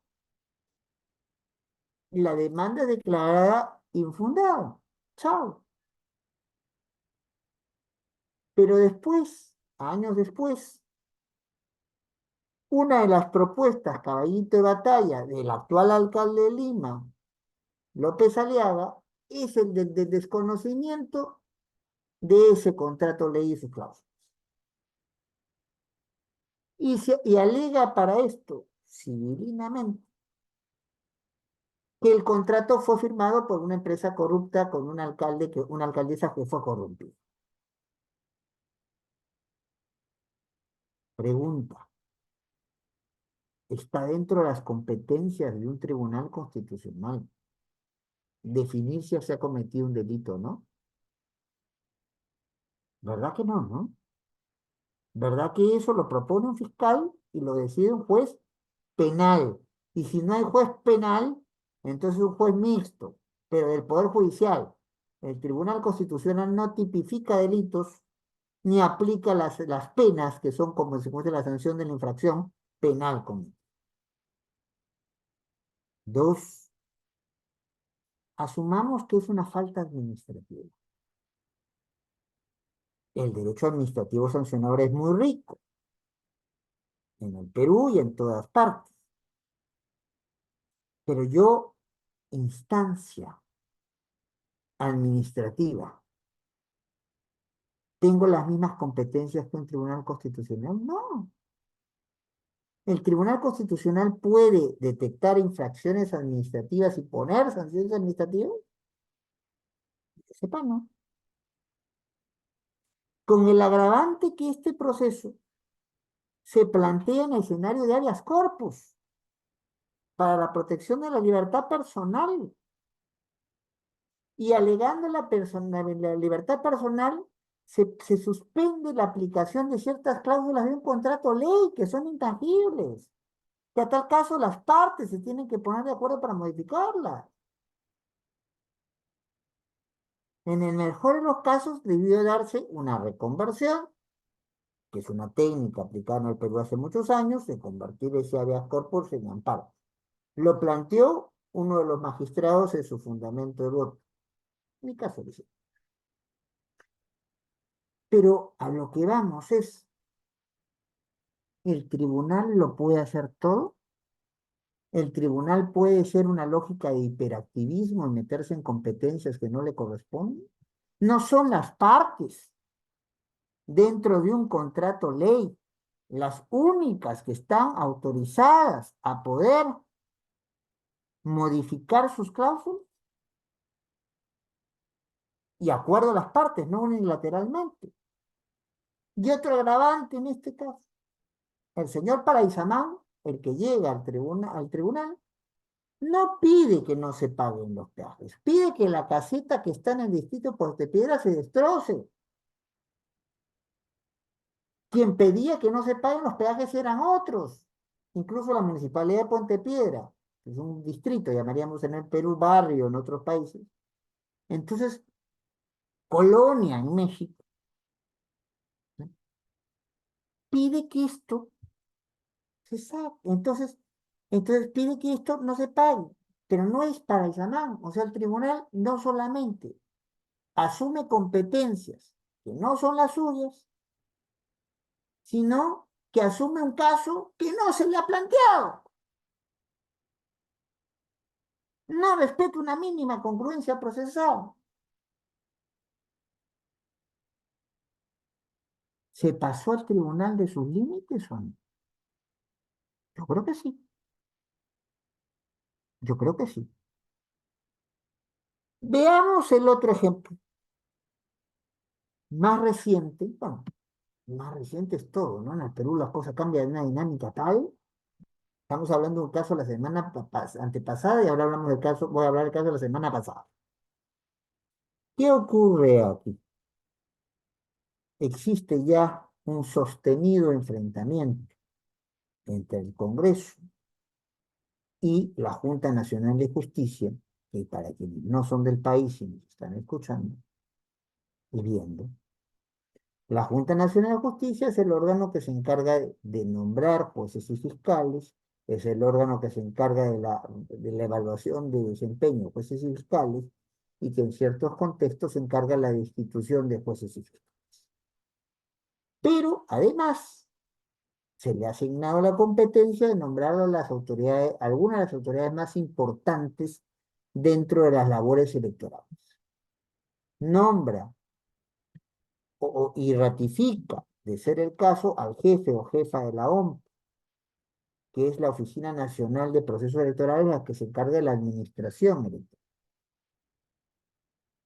La demanda es declarada infundada. Chao. Pero después, años después, Una de las propuestas, caballito de batalla, del actual alcalde de Lima, López Aliaga, es el del desconocimiento de ese contrato ley y sus cláusulas. Y alega para esto, civilinamente, que el contrato fue firmado por una empresa corrupta con un alcalde una alcaldesa que fue corrompida. Pregunta, ¿está dentro de las competencias de un tribunal constitucional definir si se ha cometido un delito o no? ¿Verdad que no, no? ¿Verdad que eso lo propone un fiscal y lo decide un juez penal? Y si no hay juez penal, entonces un juez mixto, pero del Poder Judicial. El Tribunal Constitucional no tipifica delitos ni aplica las penas que son como consecuencia de la sanción de la infracción penal común. Dos, asumamos que es una falta administrativa. El derecho administrativo sancionador es muy rico en el Perú y en todas partes. Pero yo, instancia administrativa, ¿tengo las mismas competencias que un tribunal constitucional? No. El Tribunal Constitucional puede detectar infracciones administrativas y poner sanciones administrativas. Que sepa, no. Con el agravante que este proceso se plantea en el escenario de habeas corpus para la protección de la libertad personal. Y alegando la libertad personal, se suspende la aplicación de ciertas cláusulas de un contrato ley que son intangibles. Que a tal caso las partes se tienen que poner de acuerdo para modificarlas. En el mejor de los casos debió darse una reconversión, que es una técnica aplicada en el Perú hace muchos años, de convertir ese habeas corpus en amparo. Lo planteó uno de los magistrados en su fundamento de voto. En mi caso, dice. Pero a lo que vamos es, ¿el tribunal lo puede hacer todo? ¿El tribunal puede ser una lógica de hiperactivismo y meterse en competencias que no le corresponden? No son las partes dentro de un contrato ley las únicas que están autorizadas a poder modificar sus cláusulas y acuerdo a las partes, no unilateralmente. Y otro agravante en este caso, el señor Paraizamán, el que llega al tribunal, no pide que no se paguen los peajes, pide que la caseta que está en el distrito de Portepiedra se destroce. Quien pedía que no se paguen los peajes eran otros, incluso la municipalidad de Pontepiedra, que es un distrito, llamaríamos en el Perú barrio, en otros países. Entonces, Colonia en México, ¿no?, pide que esto se saque. Entonces pide que esto no se pague, pero no es para el Samán. O sea, el tribunal no solamente asume competencias que no son las suyas, sino que asume un caso que no se le ha planteado. No respeta una mínima congruencia procesal. ¿Se pasó al tribunal de sus límites o no? Yo creo que sí. Yo creo que sí. Veamos el otro ejemplo. Más reciente, bueno, más reciente es todo, ¿no? En el Perú las cosas cambian de una dinámica tal. Estamos hablando de un caso la semana antepasada y ahora hablamos del caso, voy a hablar del caso de la semana pasada. ¿Qué ocurre aquí? Existe ya un sostenido enfrentamiento entre el Congreso y la Junta Nacional de Justicia, que para quienes no son del país y nos están escuchando y viendo, la Junta Nacional de Justicia es el órgano que se encarga de nombrar jueces y fiscales, es el órgano que se encarga de la evaluación de desempeño de jueces y fiscales, y que en ciertos contextos se encarga de la destitución de jueces y fiscales. Pero, además, se le ha asignado la competencia de nombrar a las autoridades, algunas de las autoridades más importantes dentro de las labores electorales. Nombra y ratifica, de ser el caso, al jefe o jefa de la OMP, que es la Oficina Nacional de Procesos Electorales, la que se encarga de la administración electoral.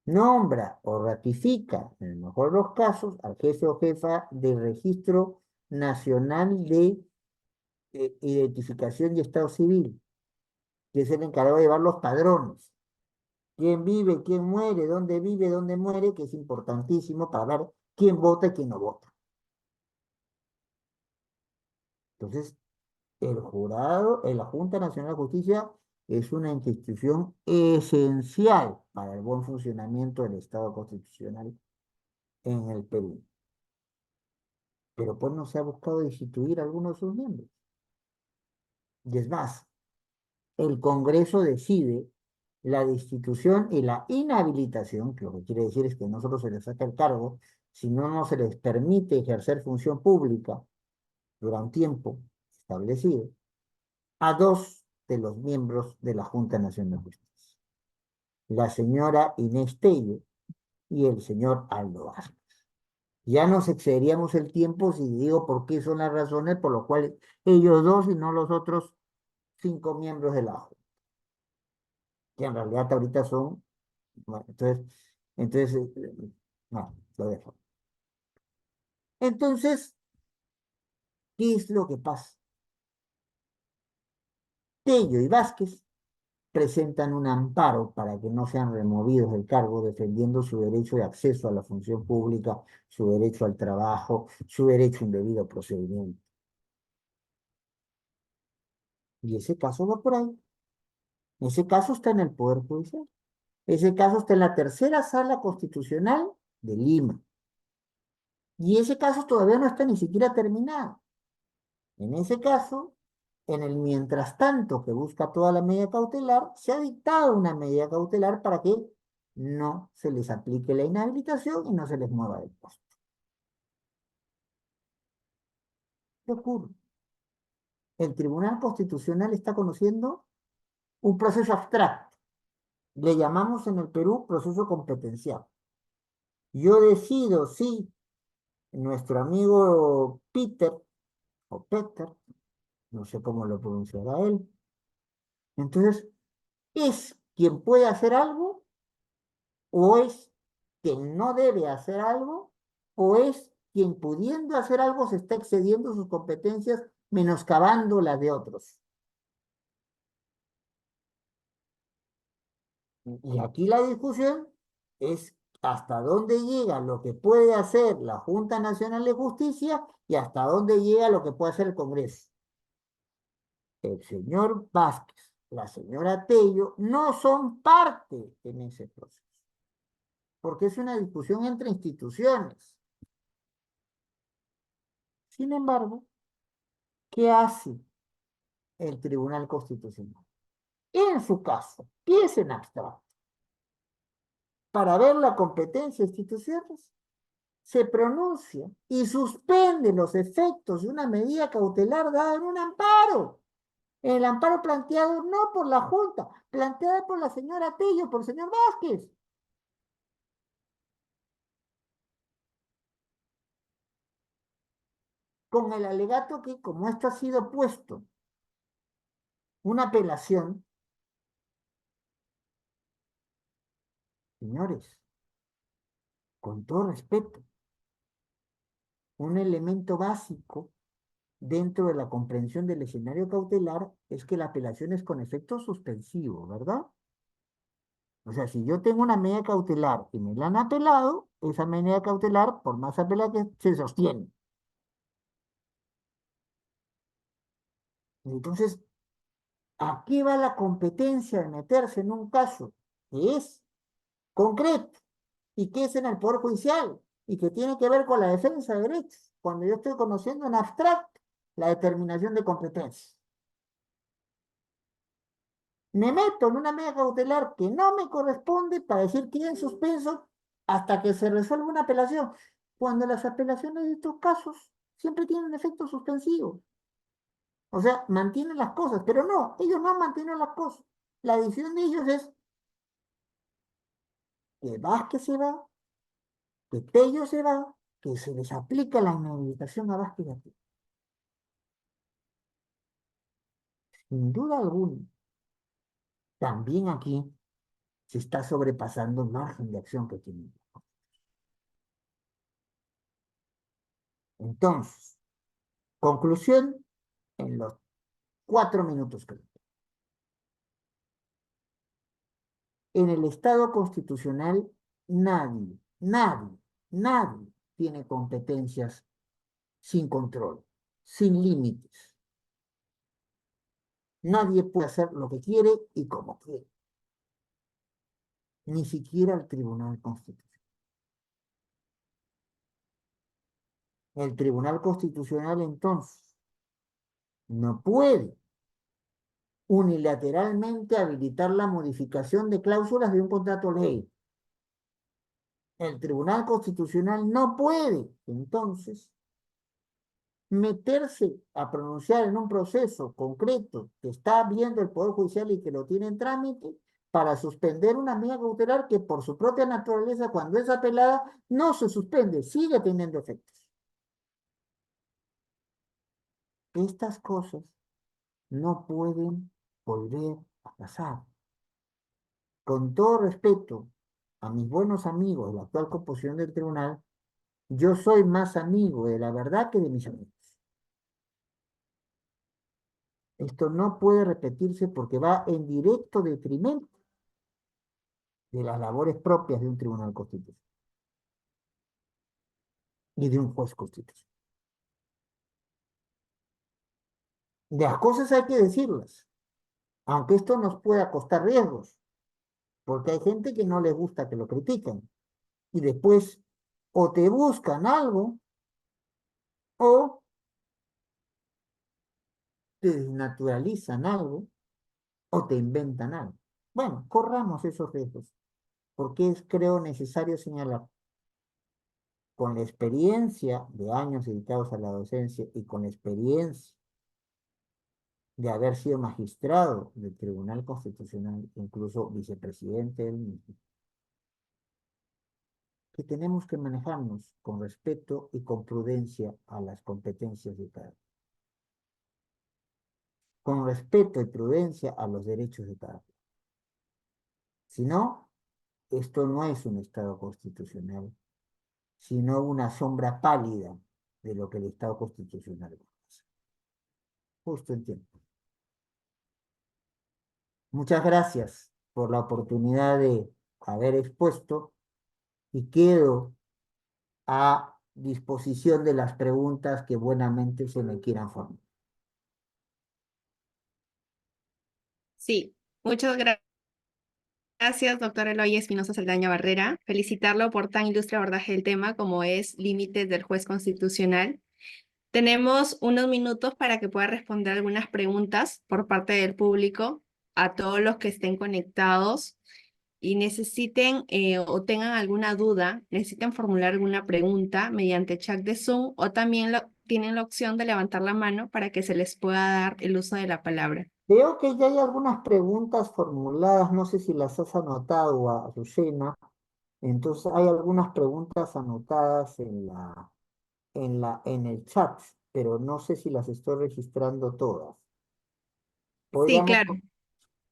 Nombra o ratifica, en el mejor de los casos, al jefe o jefa del Registro Nacional de Identificación y Estado Civil, que es el encargado de llevar los padrones. Quién vive, quién muere, dónde vive, dónde muere, que es importantísimo para ver quién vota y quién no vota. Entonces, el jurado, la Junta Nacional de Justicia es una institución esencial para el buen funcionamiento del Estado constitucional en el Perú. Pero pues no se ha buscado destituir a algunos de sus miembros. Y es más, el Congreso decide la destitución y la inhabilitación, que lo que quiere decir es que no solo se les saca el cargo, sino no se les permite ejercer función pública durante un tiempo establecido, a dos de los miembros de la Junta Nacional de Justicia, la señora Inés Tello y el señor Aldo Vázquez. Ya nos excederíamos el tiempo si digo por qué son las razones por las cuales ellos dos y no los otros 5 miembros de la Junta, que en realidad ahorita son, bueno, no, lo dejo. Entonces, ¿qué es lo que pasa? Tello y Vázquez presentan un amparo para que no sean removidos del cargo, defendiendo su derecho de acceso a la función pública, su derecho al trabajo, su derecho a un debido procedimiento. Y ese caso va por ahí. Ese caso está en el Poder Judicial. Ese caso está en la tercera sala constitucional de Lima. Y ese caso todavía no está ni siquiera terminado. En ese caso, en el mientras tanto que busca toda la medida cautelar, se ha dictado una medida cautelar para que no se les aplique la inhabilitación y no se les mueva del puesto. ¿Qué ocurre? El Tribunal Constitucional está conociendo un proceso abstracto. Le llamamos en el Perú proceso competencial. Yo decido si nuestro amigo Peter, o Peter, no sé cómo lo pronunciará él, entonces, ¿es quien puede hacer algo o es quien no debe hacer algo o es quien pudiendo hacer algo se está excediendo sus competencias menoscabando las de otros? Y aquí la discusión es hasta dónde llega lo que puede hacer la Junta Nacional de Justicia y hasta dónde llega lo que puede hacer el Congreso. El señor Vázquez, la señora Tello, no son parte en ese proceso, porque es una discusión entre instituciones. Sin embargo, ¿qué hace el Tribunal Constitucional? En su caso, ¿qué es en abstracto? Para ver la competencia de instituciones, se pronuncia y suspende los efectos de una medida cautelar dada en un amparo. El amparo planteado no por la Junta, planteada por la señora Tello, por el señor Vázquez. Con el alegato que, como esto ha sido puesto, una apelación, señores, con todo respeto, un elemento básico dentro de la comprensión del escenario cautelar es que la apelación es con efecto suspensivo, ¿verdad? O sea, si yo tengo una medida cautelar y me la han apelado, esa medida cautelar, por más apelada que se sostiene. Entonces, aquí va la competencia de meterse en un caso que es concreto y que es en el Poder Judicial y que tiene que ver con la defensa de derechos, cuando yo estoy conociendo en abstracto la determinación de competencia. Me meto en una medida cautelar que no me corresponde para decir que en suspenso hasta que se resuelva una apelación. Cuando las apelaciones de estos casos siempre tienen efectos suspensivos. O sea, mantienen las cosas, pero no, ellos no mantienen las cosas. La decisión de ellos es que Vázquez se va, que Tello se va, que se les aplica la inhabilitación a Vázquez y a Tello. Sin duda alguna, también aquí se está sobrepasando el margen de acción que tienen. Entonces, conclusión en los 4 minutos que... En el Estado constitucional, nadie tiene competencias sin control, sin límites. Nadie puede hacer lo que quiere y como quiere, ni siquiera el Tribunal Constitucional. El Tribunal Constitucional, entonces, no puede unilateralmente habilitar la modificación de cláusulas de un contrato ley. El Tribunal Constitucional no puede, entonces, meterse a pronunciar en un proceso concreto que está viendo el Poder Judicial y que lo tiene en trámite para suspender una medida cautelar que por su propia naturaleza, cuando es apelada, no se suspende, sigue teniendo efectos. Estas cosas no pueden volver a pasar. Con todo respeto a mis buenos amigos de la actual composición del tribunal, yo soy más amigo de la verdad que de mis amigos. Esto no puede repetirse porque va en directo detrimento de las labores propias de un tribunal constitucional y de un juez constitucional. De las cosas hay que decirlas, aunque esto nos pueda costar riesgos, porque hay gente que no les gusta que lo critiquen y después o te buscan algo o te desnaturalizan algo o te inventan algo. Bueno, corramos esos riesgos, porque es, creo, necesario señalar, con la experiencia de años dedicados a la docencia y con la experiencia de haber sido magistrado del Tribunal Constitucional, incluso vicepresidente del mismo, que tenemos que manejarnos con respeto y con prudencia a las competencias de cada uno, con respeto y prudencia a los derechos de cada uno. Si no, esto no es un Estado constitucional, sino una sombra pálida de lo que el Estado constitucional es. Justo en tiempo. Muchas gracias por la oportunidad de haber expuesto y quedo a disposición de las preguntas que buenamente se me quieran formar. Sí, muchas gracias, doctor Eloy Espinosa Saldaña Barrera. Felicitarlo por tan ilustre abordaje del tema como es límites del juez constitucional. Tenemos unos minutos para que pueda responder algunas preguntas por parte del público a todos los que estén conectados y necesiten o tengan alguna duda, necesiten formular alguna pregunta mediante chat de Zoom o también tienen la opción de levantar la mano para que se les pueda dar el uso de la palabra. Veo que ya hay algunas preguntas formuladas, no sé si las has anotado, a Azucena. Entonces hay algunas preguntas anotadas en el chat, pero no sé si las estoy registrando todas. Sí, Podríamos, claro.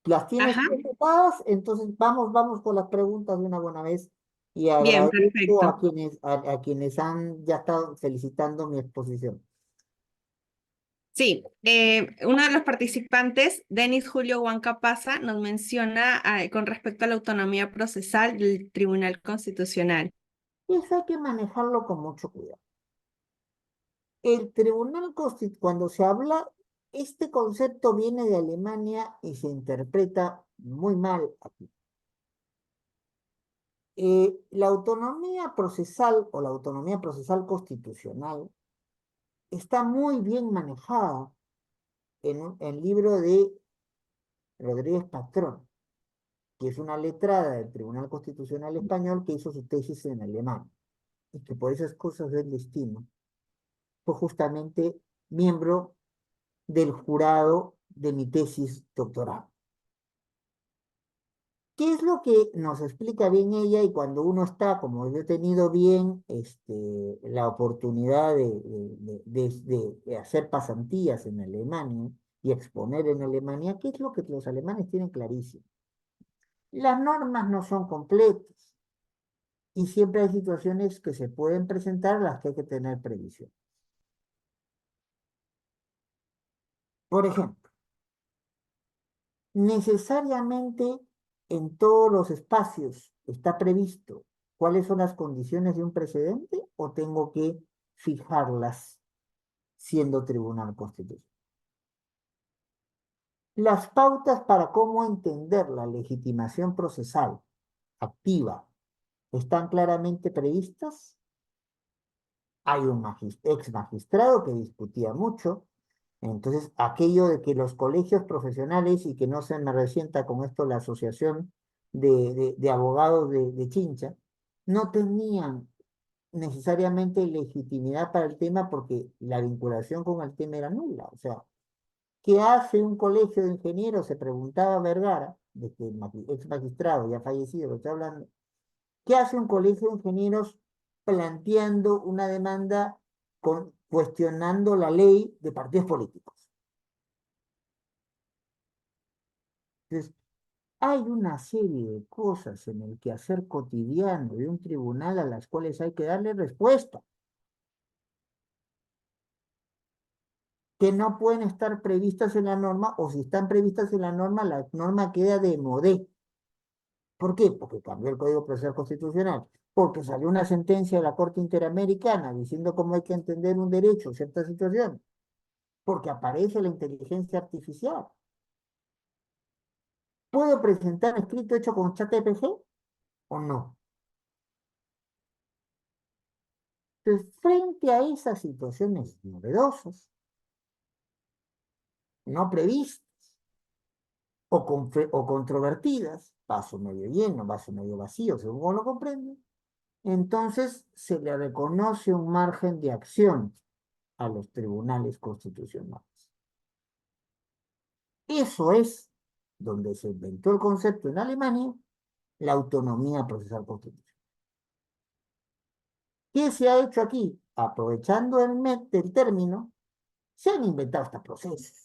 las tienes Ajá. anotadas, entonces vamos con las preguntas de una buena vez y Bien, agradezco perfecto. a quienes han ya estado felicitando mi exposición. Sí, uno de los participantes, Denis Julio Huancapaza, nos menciona con respecto a la autonomía procesal del Tribunal Constitucional. Y eso hay que manejarlo con mucho cuidado. El Tribunal Constitucional, cuando se habla, este concepto viene de Alemania y se interpreta muy mal aquí. La autonomía procesal o la autonomía procesal constitucional está muy bien manejada en el libro de Rodríguez Patrón, que es una letrada del Tribunal Constitucional Español que hizo su tesis en alemán y que por esas cosas del destino fue justamente miembro del jurado de mi tesis doctoral. ¿Qué es lo que nos explica bien ella? Y cuando uno está, como yo he tenido bien la oportunidad de hacer pasantías en Alemania y exponer en Alemania, ¿qué es lo que los alemanes tienen clarísimo? Las normas no son completas y siempre hay situaciones que se pueden presentar las que hay que tener previsión. Por ejemplo, necesariamente en todos los espacios está previsto cuáles son las condiciones de un precedente o tengo que fijarlas siendo tribunal constitucional. Las pautas para cómo entender la legitimación procesal activa están claramente previstas. Hay un ex magistrado que discutía mucho. Entonces, aquello de que los colegios profesionales, y que no se me resienta con esto la asociación de abogados de Chincha, no tenían necesariamente legitimidad para el tema porque la vinculación con el tema era nula. O sea, ¿qué hace un colegio de ingenieros? Se preguntaba Vergara, de que el ex magistrado ya fallecido, lo estoy hablando. ¿Qué hace un colegio de ingenieros planteando una demanda cuestionando la ley de partidos políticos? Entonces, hay una serie de cosas en el quehacer cotidiano de un tribunal a las cuales hay que darle respuesta, que no pueden estar previstas en la norma, o si están previstas en la norma queda de modé. ¿Por qué? Porque cambió el Código Procesal Constitucional, porque salió una sentencia de la Corte Interamericana diciendo cómo hay que entender un derecho, cierta situación, porque aparece la inteligencia artificial. ¿Puedo presentar escrito hecho con ChatGPT o no? Entonces, frente a esas situaciones novedosas, no previstas o controvertidas, vaso medio lleno, vaso medio vacío, según uno lo comprende, entonces se le reconoce un margen de acción a los tribunales constitucionales. Eso es donde se inventó el concepto en Alemania, la autonomía procesal constitucional. ¿Qué se ha hecho aquí? Aprovechando el término, se han inventado estos procesos.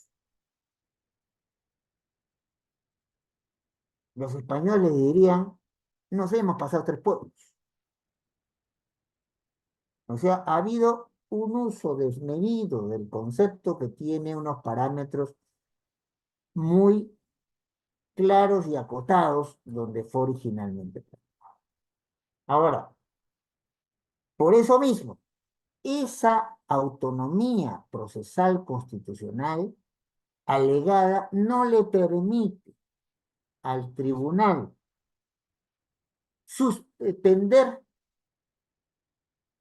Los españoles dirían, nos hemos pasado 3 pueblos. O sea, ha habido un uso desmedido del concepto que tiene unos parámetros muy claros y acotados donde fue originalmente. Ahora, por eso mismo, esa autonomía procesal constitucional alegada no le permite al tribunal suspender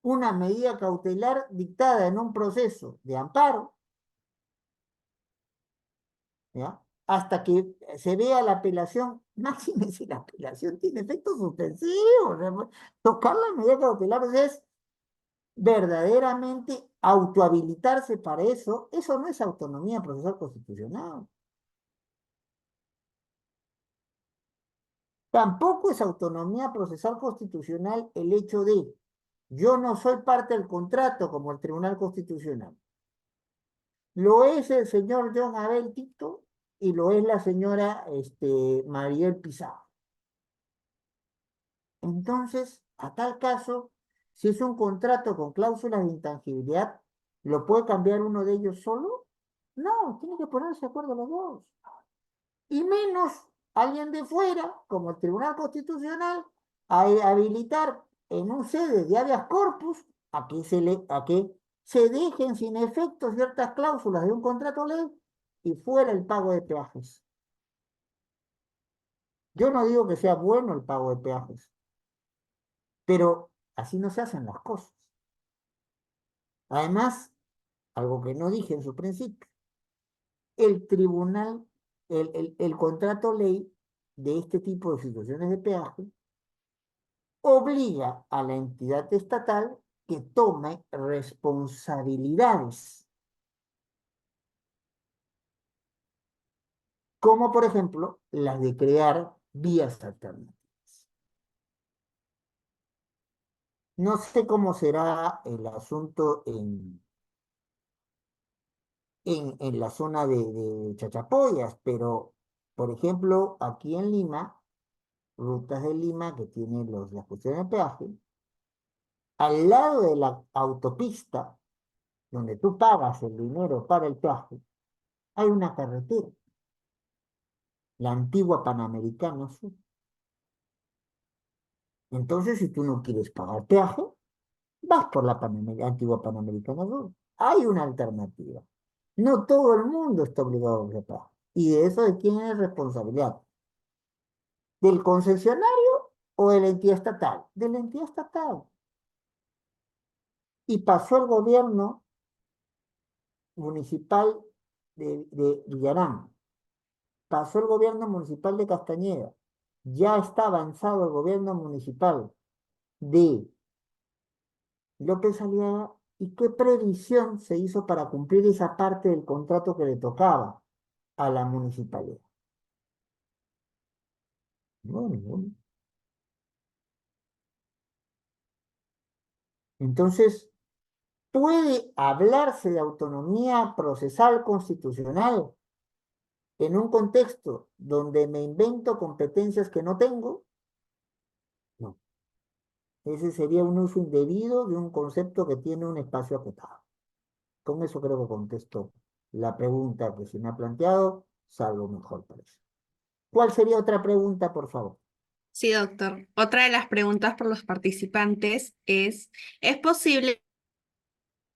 una medida cautelar dictada en un proceso de amparo, ¿ya? Hasta que se vea la apelación, máxime si la apelación tiene efecto suspensivo. O sea, tocar la medida cautelar es verdaderamente autohabilitarse para eso. Eso no es autonomía procesal constitucional. Tampoco es autonomía procesal constitucional el hecho de yo no soy parte del contrato como el Tribunal Constitucional. Lo es el señor John Abel Tito y lo es la señora Mariel Pizarro. Entonces, a tal caso, si es un contrato con cláusulas de intangibilidad, ¿lo puede cambiar uno de ellos solo? No, tiene que ponerse de acuerdo los dos. Y menos alguien de fuera, como el Tribunal Constitucional, a habilitar en un sede de habeas corpus a que se dejen sin efecto ciertas cláusulas de un contrato ley y fuera el pago de peajes. Yo no digo que sea bueno el pago de peajes, pero así no se hacen las cosas. Además, algo que no dije en su principio, el tribunal, el contrato ley de este tipo de situaciones de peaje obliga a la entidad estatal que tome responsabilidades, como por ejemplo las de crear vías alternativas. No sé cómo será el asunto en la zona de Chachapoyas, pero por ejemplo aquí en Lima, Rutas de Lima, que tiene las cuestiones de peaje, al lado de la autopista, donde tú pagas el dinero para el peaje, hay una carretera, la antigua Panamericana Sur. Entonces, si tú no quieres pagar peaje, vas por la antigua Panamericana Sur. Hay una alternativa. No todo el mundo está obligado a pagar peaje. ¿Y de eso de quién es responsabilidad? ¿Del concesionario o de la entidad estatal? De la entidad estatal. Y pasó el gobierno municipal de Villarán, pasó el gobierno municipal de Castañeda, ya está avanzado el gobierno municipal de López Aliaga, ¿y qué previsión se hizo para cumplir esa parte del contrato que le tocaba a la municipalidad? No, ninguno. Entonces, ¿puede hablarse de autonomía procesal constitucional en un contexto donde me invento competencias que no tengo? No. Ese sería un uso indebido de un concepto que tiene un espacio acotado. Con eso creo que contesto la pregunta que se me ha planteado, salvo mejor parece. ¿Cuál sería otra pregunta, por favor? Sí, doctor. Otra de las preguntas por los participantes ¿es posible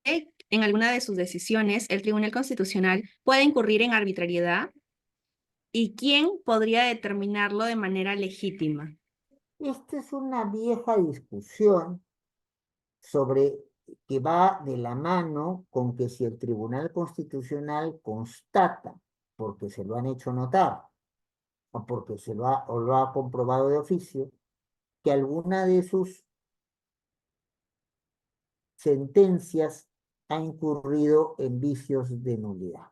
que en alguna de sus decisiones el Tribunal Constitucional pueda incurrir en arbitrariedad? ¿Y quién podría determinarlo de manera legítima? Esta es una vieja discusión sobre que va de la mano con que si el Tribunal Constitucional constata, porque se lo han hecho notar, o porque o lo ha comprobado de oficio, que alguna de sus sentencias ha incurrido en vicios de nulidad.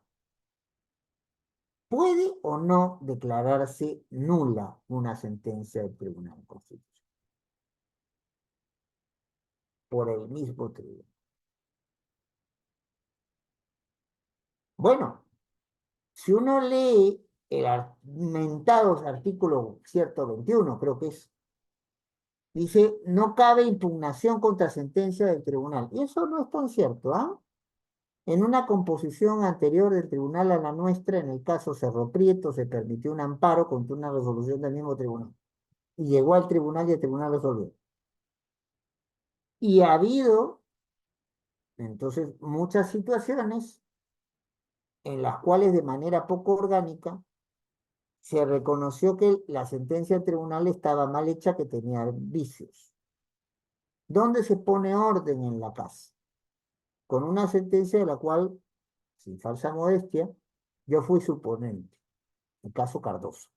¿Puede o no declararse nula una sentencia del Tribunal Constitucional por el mismo tribunal? Bueno, si uno lee el mentado artículo 121, creo que es, dice, no cabe impugnación contra sentencia del tribunal. Y eso no es tan cierto, ¿ah? En una composición anterior del tribunal a la nuestra, en el caso Cerro Prieto, se permitió un amparo contra una resolución del mismo tribunal. Y llegó al tribunal y el tribunal resolvió. Y ha habido, entonces, muchas situaciones en las cuales de manera poco orgánica se reconoció que la sentencia del tribunal estaba mal hecha, que tenía vicios. ¿Dónde se pone orden en la casa? Con una sentencia de la cual, sin falsa modestia, yo fui suponente, el caso Cardoso,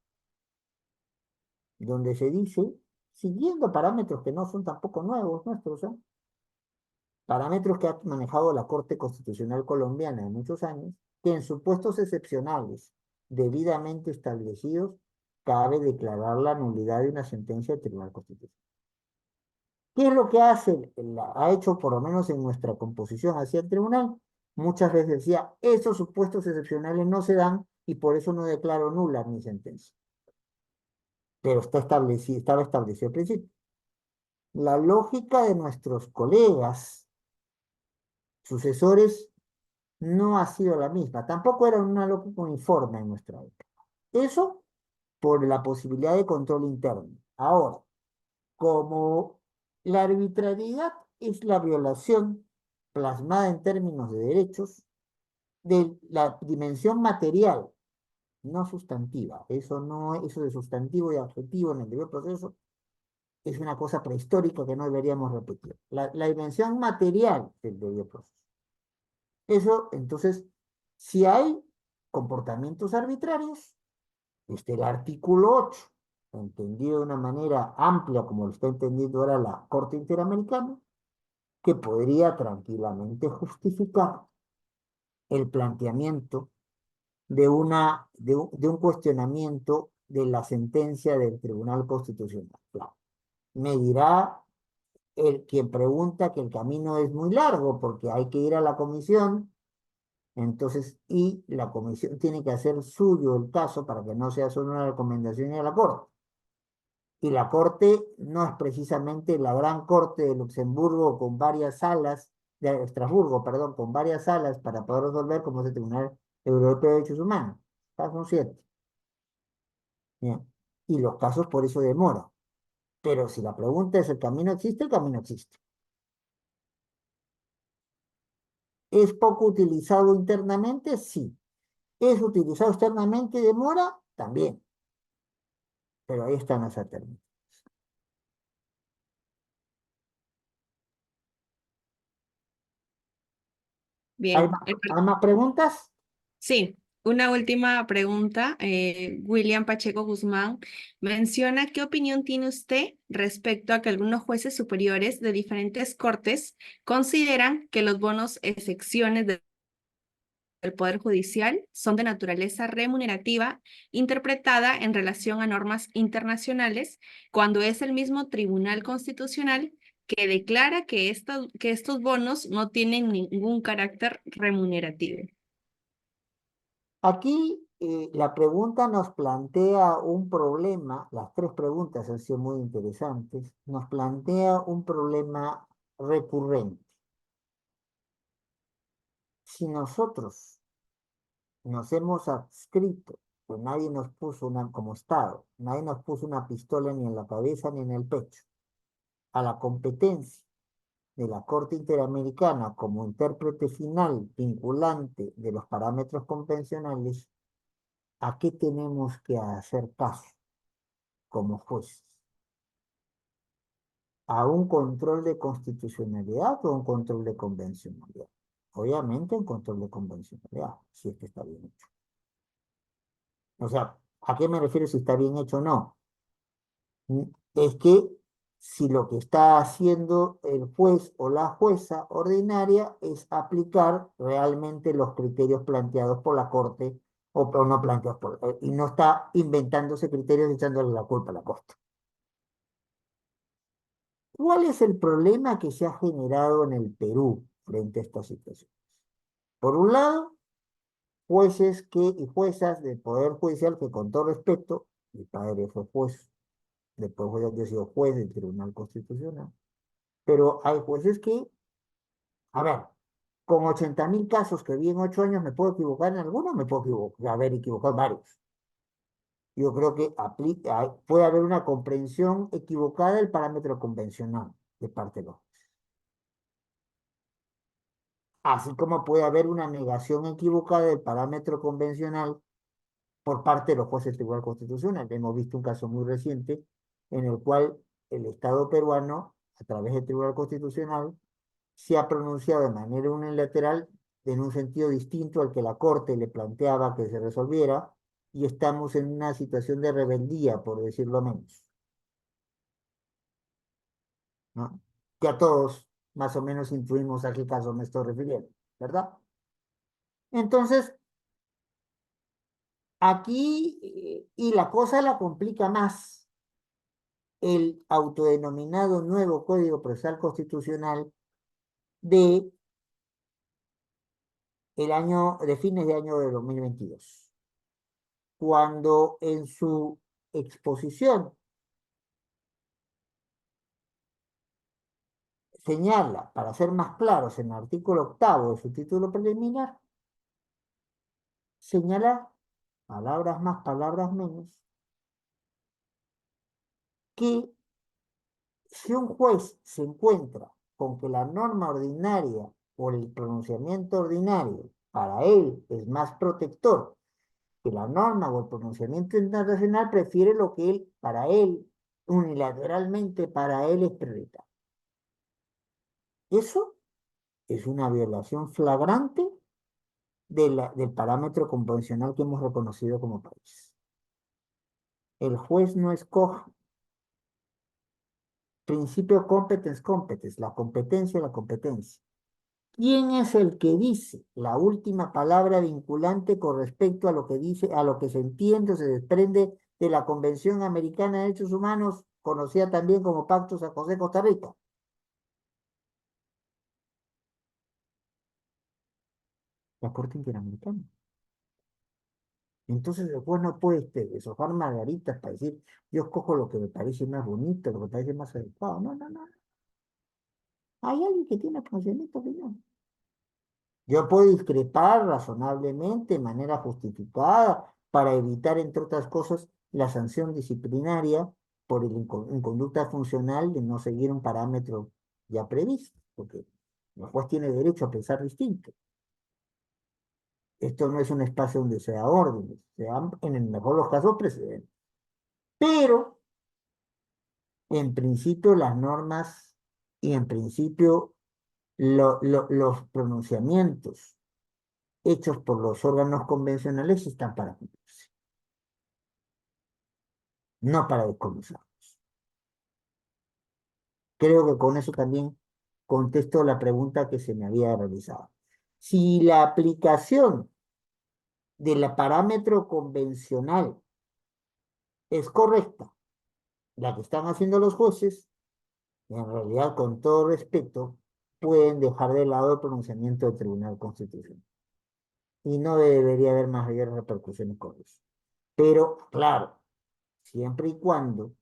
donde se dice, siguiendo parámetros que no son tampoco nuevos nuestros, ¿eh? Parámetros que ha manejado la Corte Constitucional Colombiana en muchos años, que en supuestos excepcionales debidamente establecidos, cabe declarar la nulidad de una sentencia del Tribunal Constitucional. ¿Qué es lo que ha hecho por lo menos en nuestra composición hacia el tribunal? Muchas veces decía, esos supuestos excepcionales no se dan y por eso no declaro nula mi sentencia. Pero estaba establecido al principio. La lógica de nuestros colegas, sucesores, no ha sido la misma. Tampoco era una lógica uniforme en nuestra época. Eso por la posibilidad de control interno. Ahora, como la arbitrariedad es la violación plasmada en términos de derechos de la dimensión material, no sustantiva. Eso de sustantivo y adjetivo en el debido proceso es una cosa prehistórica que no deberíamos repetir. La dimensión material del debido proceso. Eso, entonces, si hay comportamientos arbitrarios, el artículo 8, entendido de una manera amplia como lo está entendiendo ahora la Corte Interamericana, que podría tranquilamente justificar el planteamiento de un cuestionamiento de la sentencia del Tribunal Constitucional. Claro, me dirá quien pregunta que el camino es muy largo porque hay que ir a la comisión, entonces, y la comisión tiene que hacer suyo el caso para que no sea solo una recomendación a la Corte. Y la Corte no es precisamente la gran Corte de Luxemburgo con varias salas, de Estrasburgo, perdón, con varias salas para poder resolver como es el Tribunal Europeo de Derechos Humanos. Son 7. Bien. Y los casos por eso demoran. Pero si la pregunta es, ¿el camino existe? El camino existe. ¿Es poco utilizado internamente? Sí. ¿Es utilizado externamente y demora? También. Pero ahí están las alternativas. ¿Hay, Bien. hay más preguntas? Sí, una última pregunta. William Pacheco Guzmán menciona qué opinión tiene usted respecto a que algunos jueces superiores de diferentes cortes consideran que los bonos excepciones del Poder Judicial son de naturaleza remunerativa, interpretada en relación a normas internacionales, cuando es el mismo Tribunal Constitucional que declara que estos bonos no tienen ningún carácter remunerativo. Aquí la pregunta nos plantea un problema, las 3 preguntas han sido muy interesantes, nos plantea un problema recurrente. Si nosotros nos hemos adscrito, pues nadie nos puso como Estado, nadie nos puso una pistola ni en la cabeza ni en el pecho, a la competencia de la Corte Interamericana como intérprete final vinculante de los parámetros convencionales, ¿a qué tenemos que hacer caso como jueces? ¿A un control de constitucionalidad o un control de convencionalidad? Obviamente un control de convencionalidad, si es que está bien hecho. O sea, ¿a qué me refiero si está bien hecho o no? Es que si lo que está haciendo el juez o la jueza ordinaria es aplicar realmente los criterios planteados por la Corte o no planteados y no está inventándose criterios y echándole la culpa a la Corte. ¿Cuál es el problema que se ha generado en el Perú frente a esta situación? Por un lado, jueces y juezas del Poder Judicial que con todo respeto, mi padre fue juez, después yo he sido juez del Tribunal Constitucional, pero hay jueces que, a ver, con 80.000 casos que vi en 8 años, ¿me puedo equivocar en alguno? Me puedo haber equivocado en varios. Yo creo que puede haber una comprensión equivocada del parámetro convencional de parte de los jueces. Así como puede haber una negación equivocada del parámetro convencional por parte de los jueces del Tribunal Constitucional. Hemos visto un caso muy reciente en el cual el Estado peruano, a través del Tribunal Constitucional, se ha pronunciado de manera unilateral en un sentido distinto al que la Corte le planteaba que se resolviera, y estamos en una situación de rebeldía, por decirlo menos, ¿no? Que a todos más o menos intuimos a qué caso me estoy refiriendo, ¿verdad? Entonces, aquí, y la cosa la complica más el autodenominado nuevo Código Procesal Constitucional de de fines de año de 2022, cuando en su exposición señala, para ser más claros, en el artículo 8 de su título preliminar, señala, palabras más, palabras menos, que si un juez se encuentra con que la norma ordinaria o el pronunciamiento ordinario para él es más protector que la norma o el pronunciamiento internacional, prefiere lo que para él, unilateralmente para él es prioritario. Eso es una violación flagrante del parámetro convencional que hemos reconocido como país. El juez no escoge, principio competence, la competencia. ¿Quién es el que dice la última palabra vinculante con respecto a lo que dice, a lo que se entiende o se desprende de la Convención Americana de Derechos Humanos, conocida también como Pacto San José, Costa Rica? La Corte Interamericana. Entonces después no puede deshojar margaritas para decir, yo escojo lo que me parece más bonito, lo que me parece más adecuado. No, no, no. Hay alguien que tiene conocimiento opinión. Yo puedo discrepar razonablemente, de manera justificada, para evitar, entre otras cosas, la sanción disciplinaria por el inconducta funcional de no seguir un parámetro ya previsto, porque el juez tiene derecho a pensar distinto. Esto no es un espacio donde se da órdenes, se dan, en el mejor de los casos, precedentes. Pero, en principio, las normas y en principio los pronunciamientos hechos por los órganos convencionales están para cumplirse, no para desconocer. Creo que con eso también contesto la pregunta que se me había realizado. Si la aplicación del parámetro convencional es correcta, la que están haciendo los jueces, en realidad, con todo respeto, pueden dejar de lado el pronunciamiento del Tribunal Constitucional. Y no debería haber mayores repercusiones con eso. Pero, claro, siempre y cuando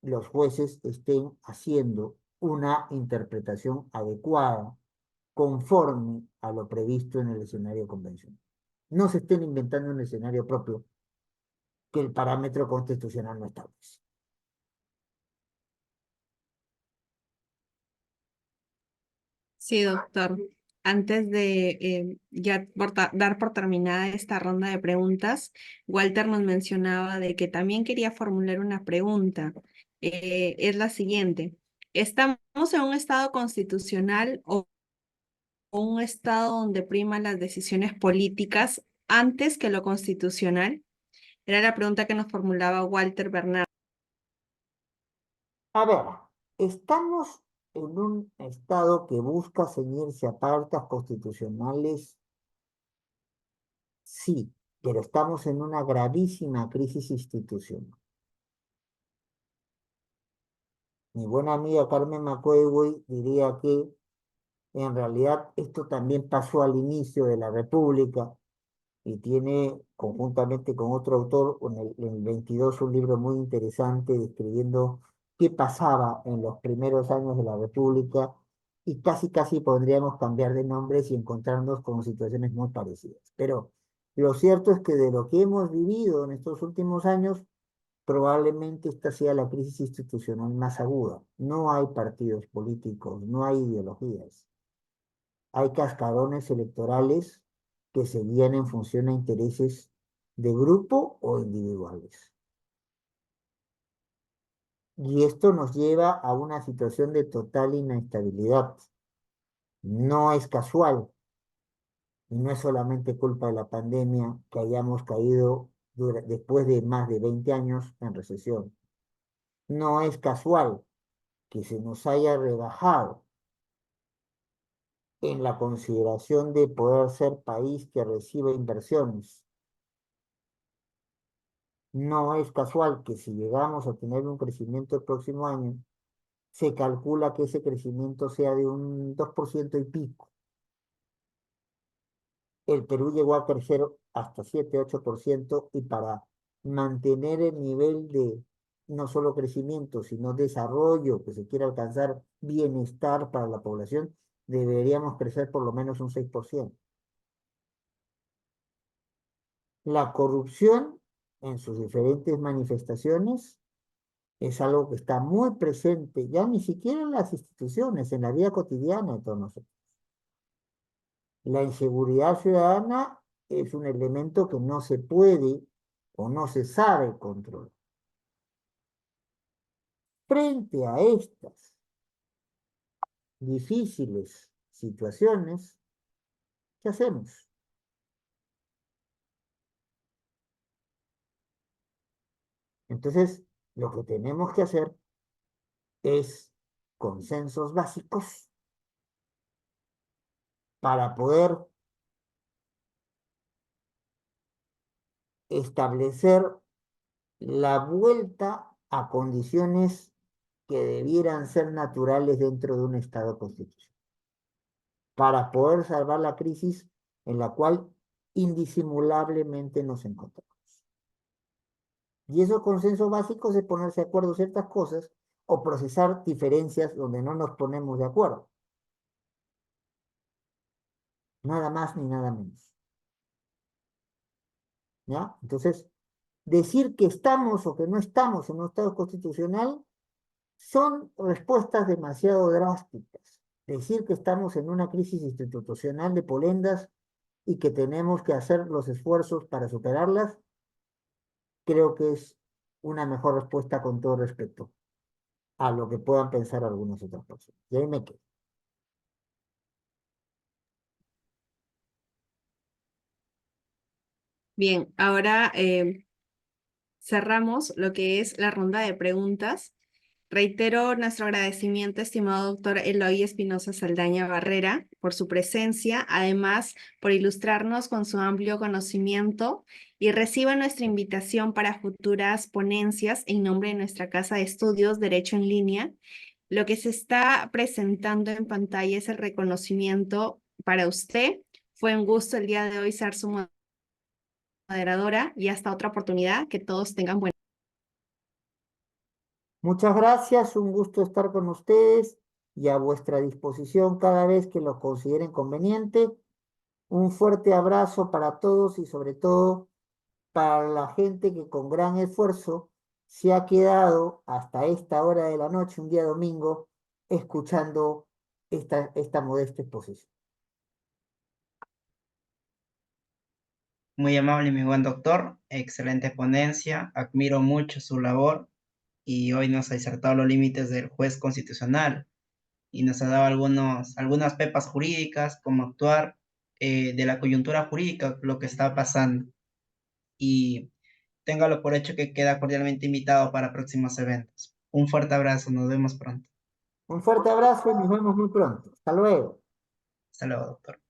los jueces estén haciendo una interpretación adecuada conforme a lo previsto en el escenario convencional. No se estén inventando un escenario propio que el parámetro constitucional no establece. Sí, doctor. Antes de ya dar por terminada esta ronda de preguntas, Walter nos mencionaba de que también quería formular una pregunta. Es la siguiente. ¿Estamos en un estado constitucional o un estado donde priman las decisiones políticas antes que lo constitucional? Era la pregunta que nos formulaba Walter Bernard. A ver, estamos en un estado que busca ceñirse a pautas constitucionales, sí, pero estamos en una gravísima crisis institucional. Mi buena amiga Carmen McCuey diría que en realidad esto también pasó al inicio de la República y tiene, conjuntamente con otro autor, en el 22 un libro muy interesante describiendo qué pasaba en los primeros años de la República, y casi casi podríamos cambiar de nombres y encontrarnos con situaciones muy parecidas. Pero lo cierto es que de lo que hemos vivido en estos últimos años, probablemente esta sea la crisis institucional más aguda. No hay partidos políticos, no hay ideologías. Hay cascarones electorales que se guían en función a intereses de grupo o individuales. Y esto nos lleva a una situación de total inestabilidad. No es casual y no es solamente culpa de la pandemia que hayamos caído después de más de 20 años en recesión. No es casual que se nos haya rebajado en la consideración de poder ser país que reciba inversiones. No es casual que si llegamos a tener un crecimiento el próximo año, se calcula que ese crecimiento sea de un 2% y pico. El Perú llegó a crecer hasta 7, 8%, y para mantener el nivel de no solo crecimiento, sino desarrollo que se quiere alcanzar, bienestar para la población, deberíamos crecer por lo menos un 6%. La corrupción en sus diferentes manifestaciones es algo que está muy presente, ya ni siquiera en las instituciones, en la vida cotidiana de todos nosotros. La inseguridad ciudadana es un elemento que no se puede o no se sabe controlar. Frente a estas difíciles situaciones, ¿qué hacemos? Entonces, lo que tenemos que hacer es consensos básicos para poder establecer la vuelta a condiciones que debieran ser naturales dentro de un Estado constitucional, para poder salvar la crisis en la cual indisimulablemente nos encontramos. Y esos consensos básicos es ponerse de acuerdo en ciertas cosas o procesar diferencias donde no nos ponemos de acuerdo. Nada más ni nada menos. ¿Ya? Entonces, decir que estamos o que no estamos en un Estado constitucional son respuestas demasiado drásticas. Decir que estamos en una crisis institucional de polendas y que tenemos que hacer los esfuerzos para superarlas, creo que es una mejor respuesta con todo respeto a lo que puedan pensar algunas otras personas. Y ahí me quedo. Bien, ahora cerramos lo que es la ronda de preguntas. Reitero nuestro agradecimiento, estimado doctor Eloy Espinosa Saldaña Barrera, por su presencia, además por ilustrarnos con su amplio conocimiento y reciba nuestra invitación para futuras ponencias en nombre de nuestra Casa de Estudios Derecho en Línea. Lo que se está presentando en pantalla es el reconocimiento para usted. Fue un gusto el día de hoy ser su moderadora y hasta otra oportunidad. Que todos tengan buen Muchas gracias, un gusto estar con ustedes y a vuestra disposición cada vez que lo consideren conveniente. Un fuerte abrazo para todos y sobre todo para la gente que con gran esfuerzo se ha quedado hasta esta hora de la noche, un día domingo, escuchando esta modesta exposición. Muy amable, mi buen doctor. Excelente ponencia. Admiro mucho su labor y hoy nos ha disertado los límites del juez constitucional y nos ha dado algunas pepas jurídicas, cómo actuar de la coyuntura jurídica, lo que está pasando. Y téngalo por hecho que queda cordialmente invitado para próximos eventos. Un fuerte abrazo, nos vemos pronto. Un fuerte abrazo y nos vemos muy pronto. Hasta luego. Hasta luego, doctor.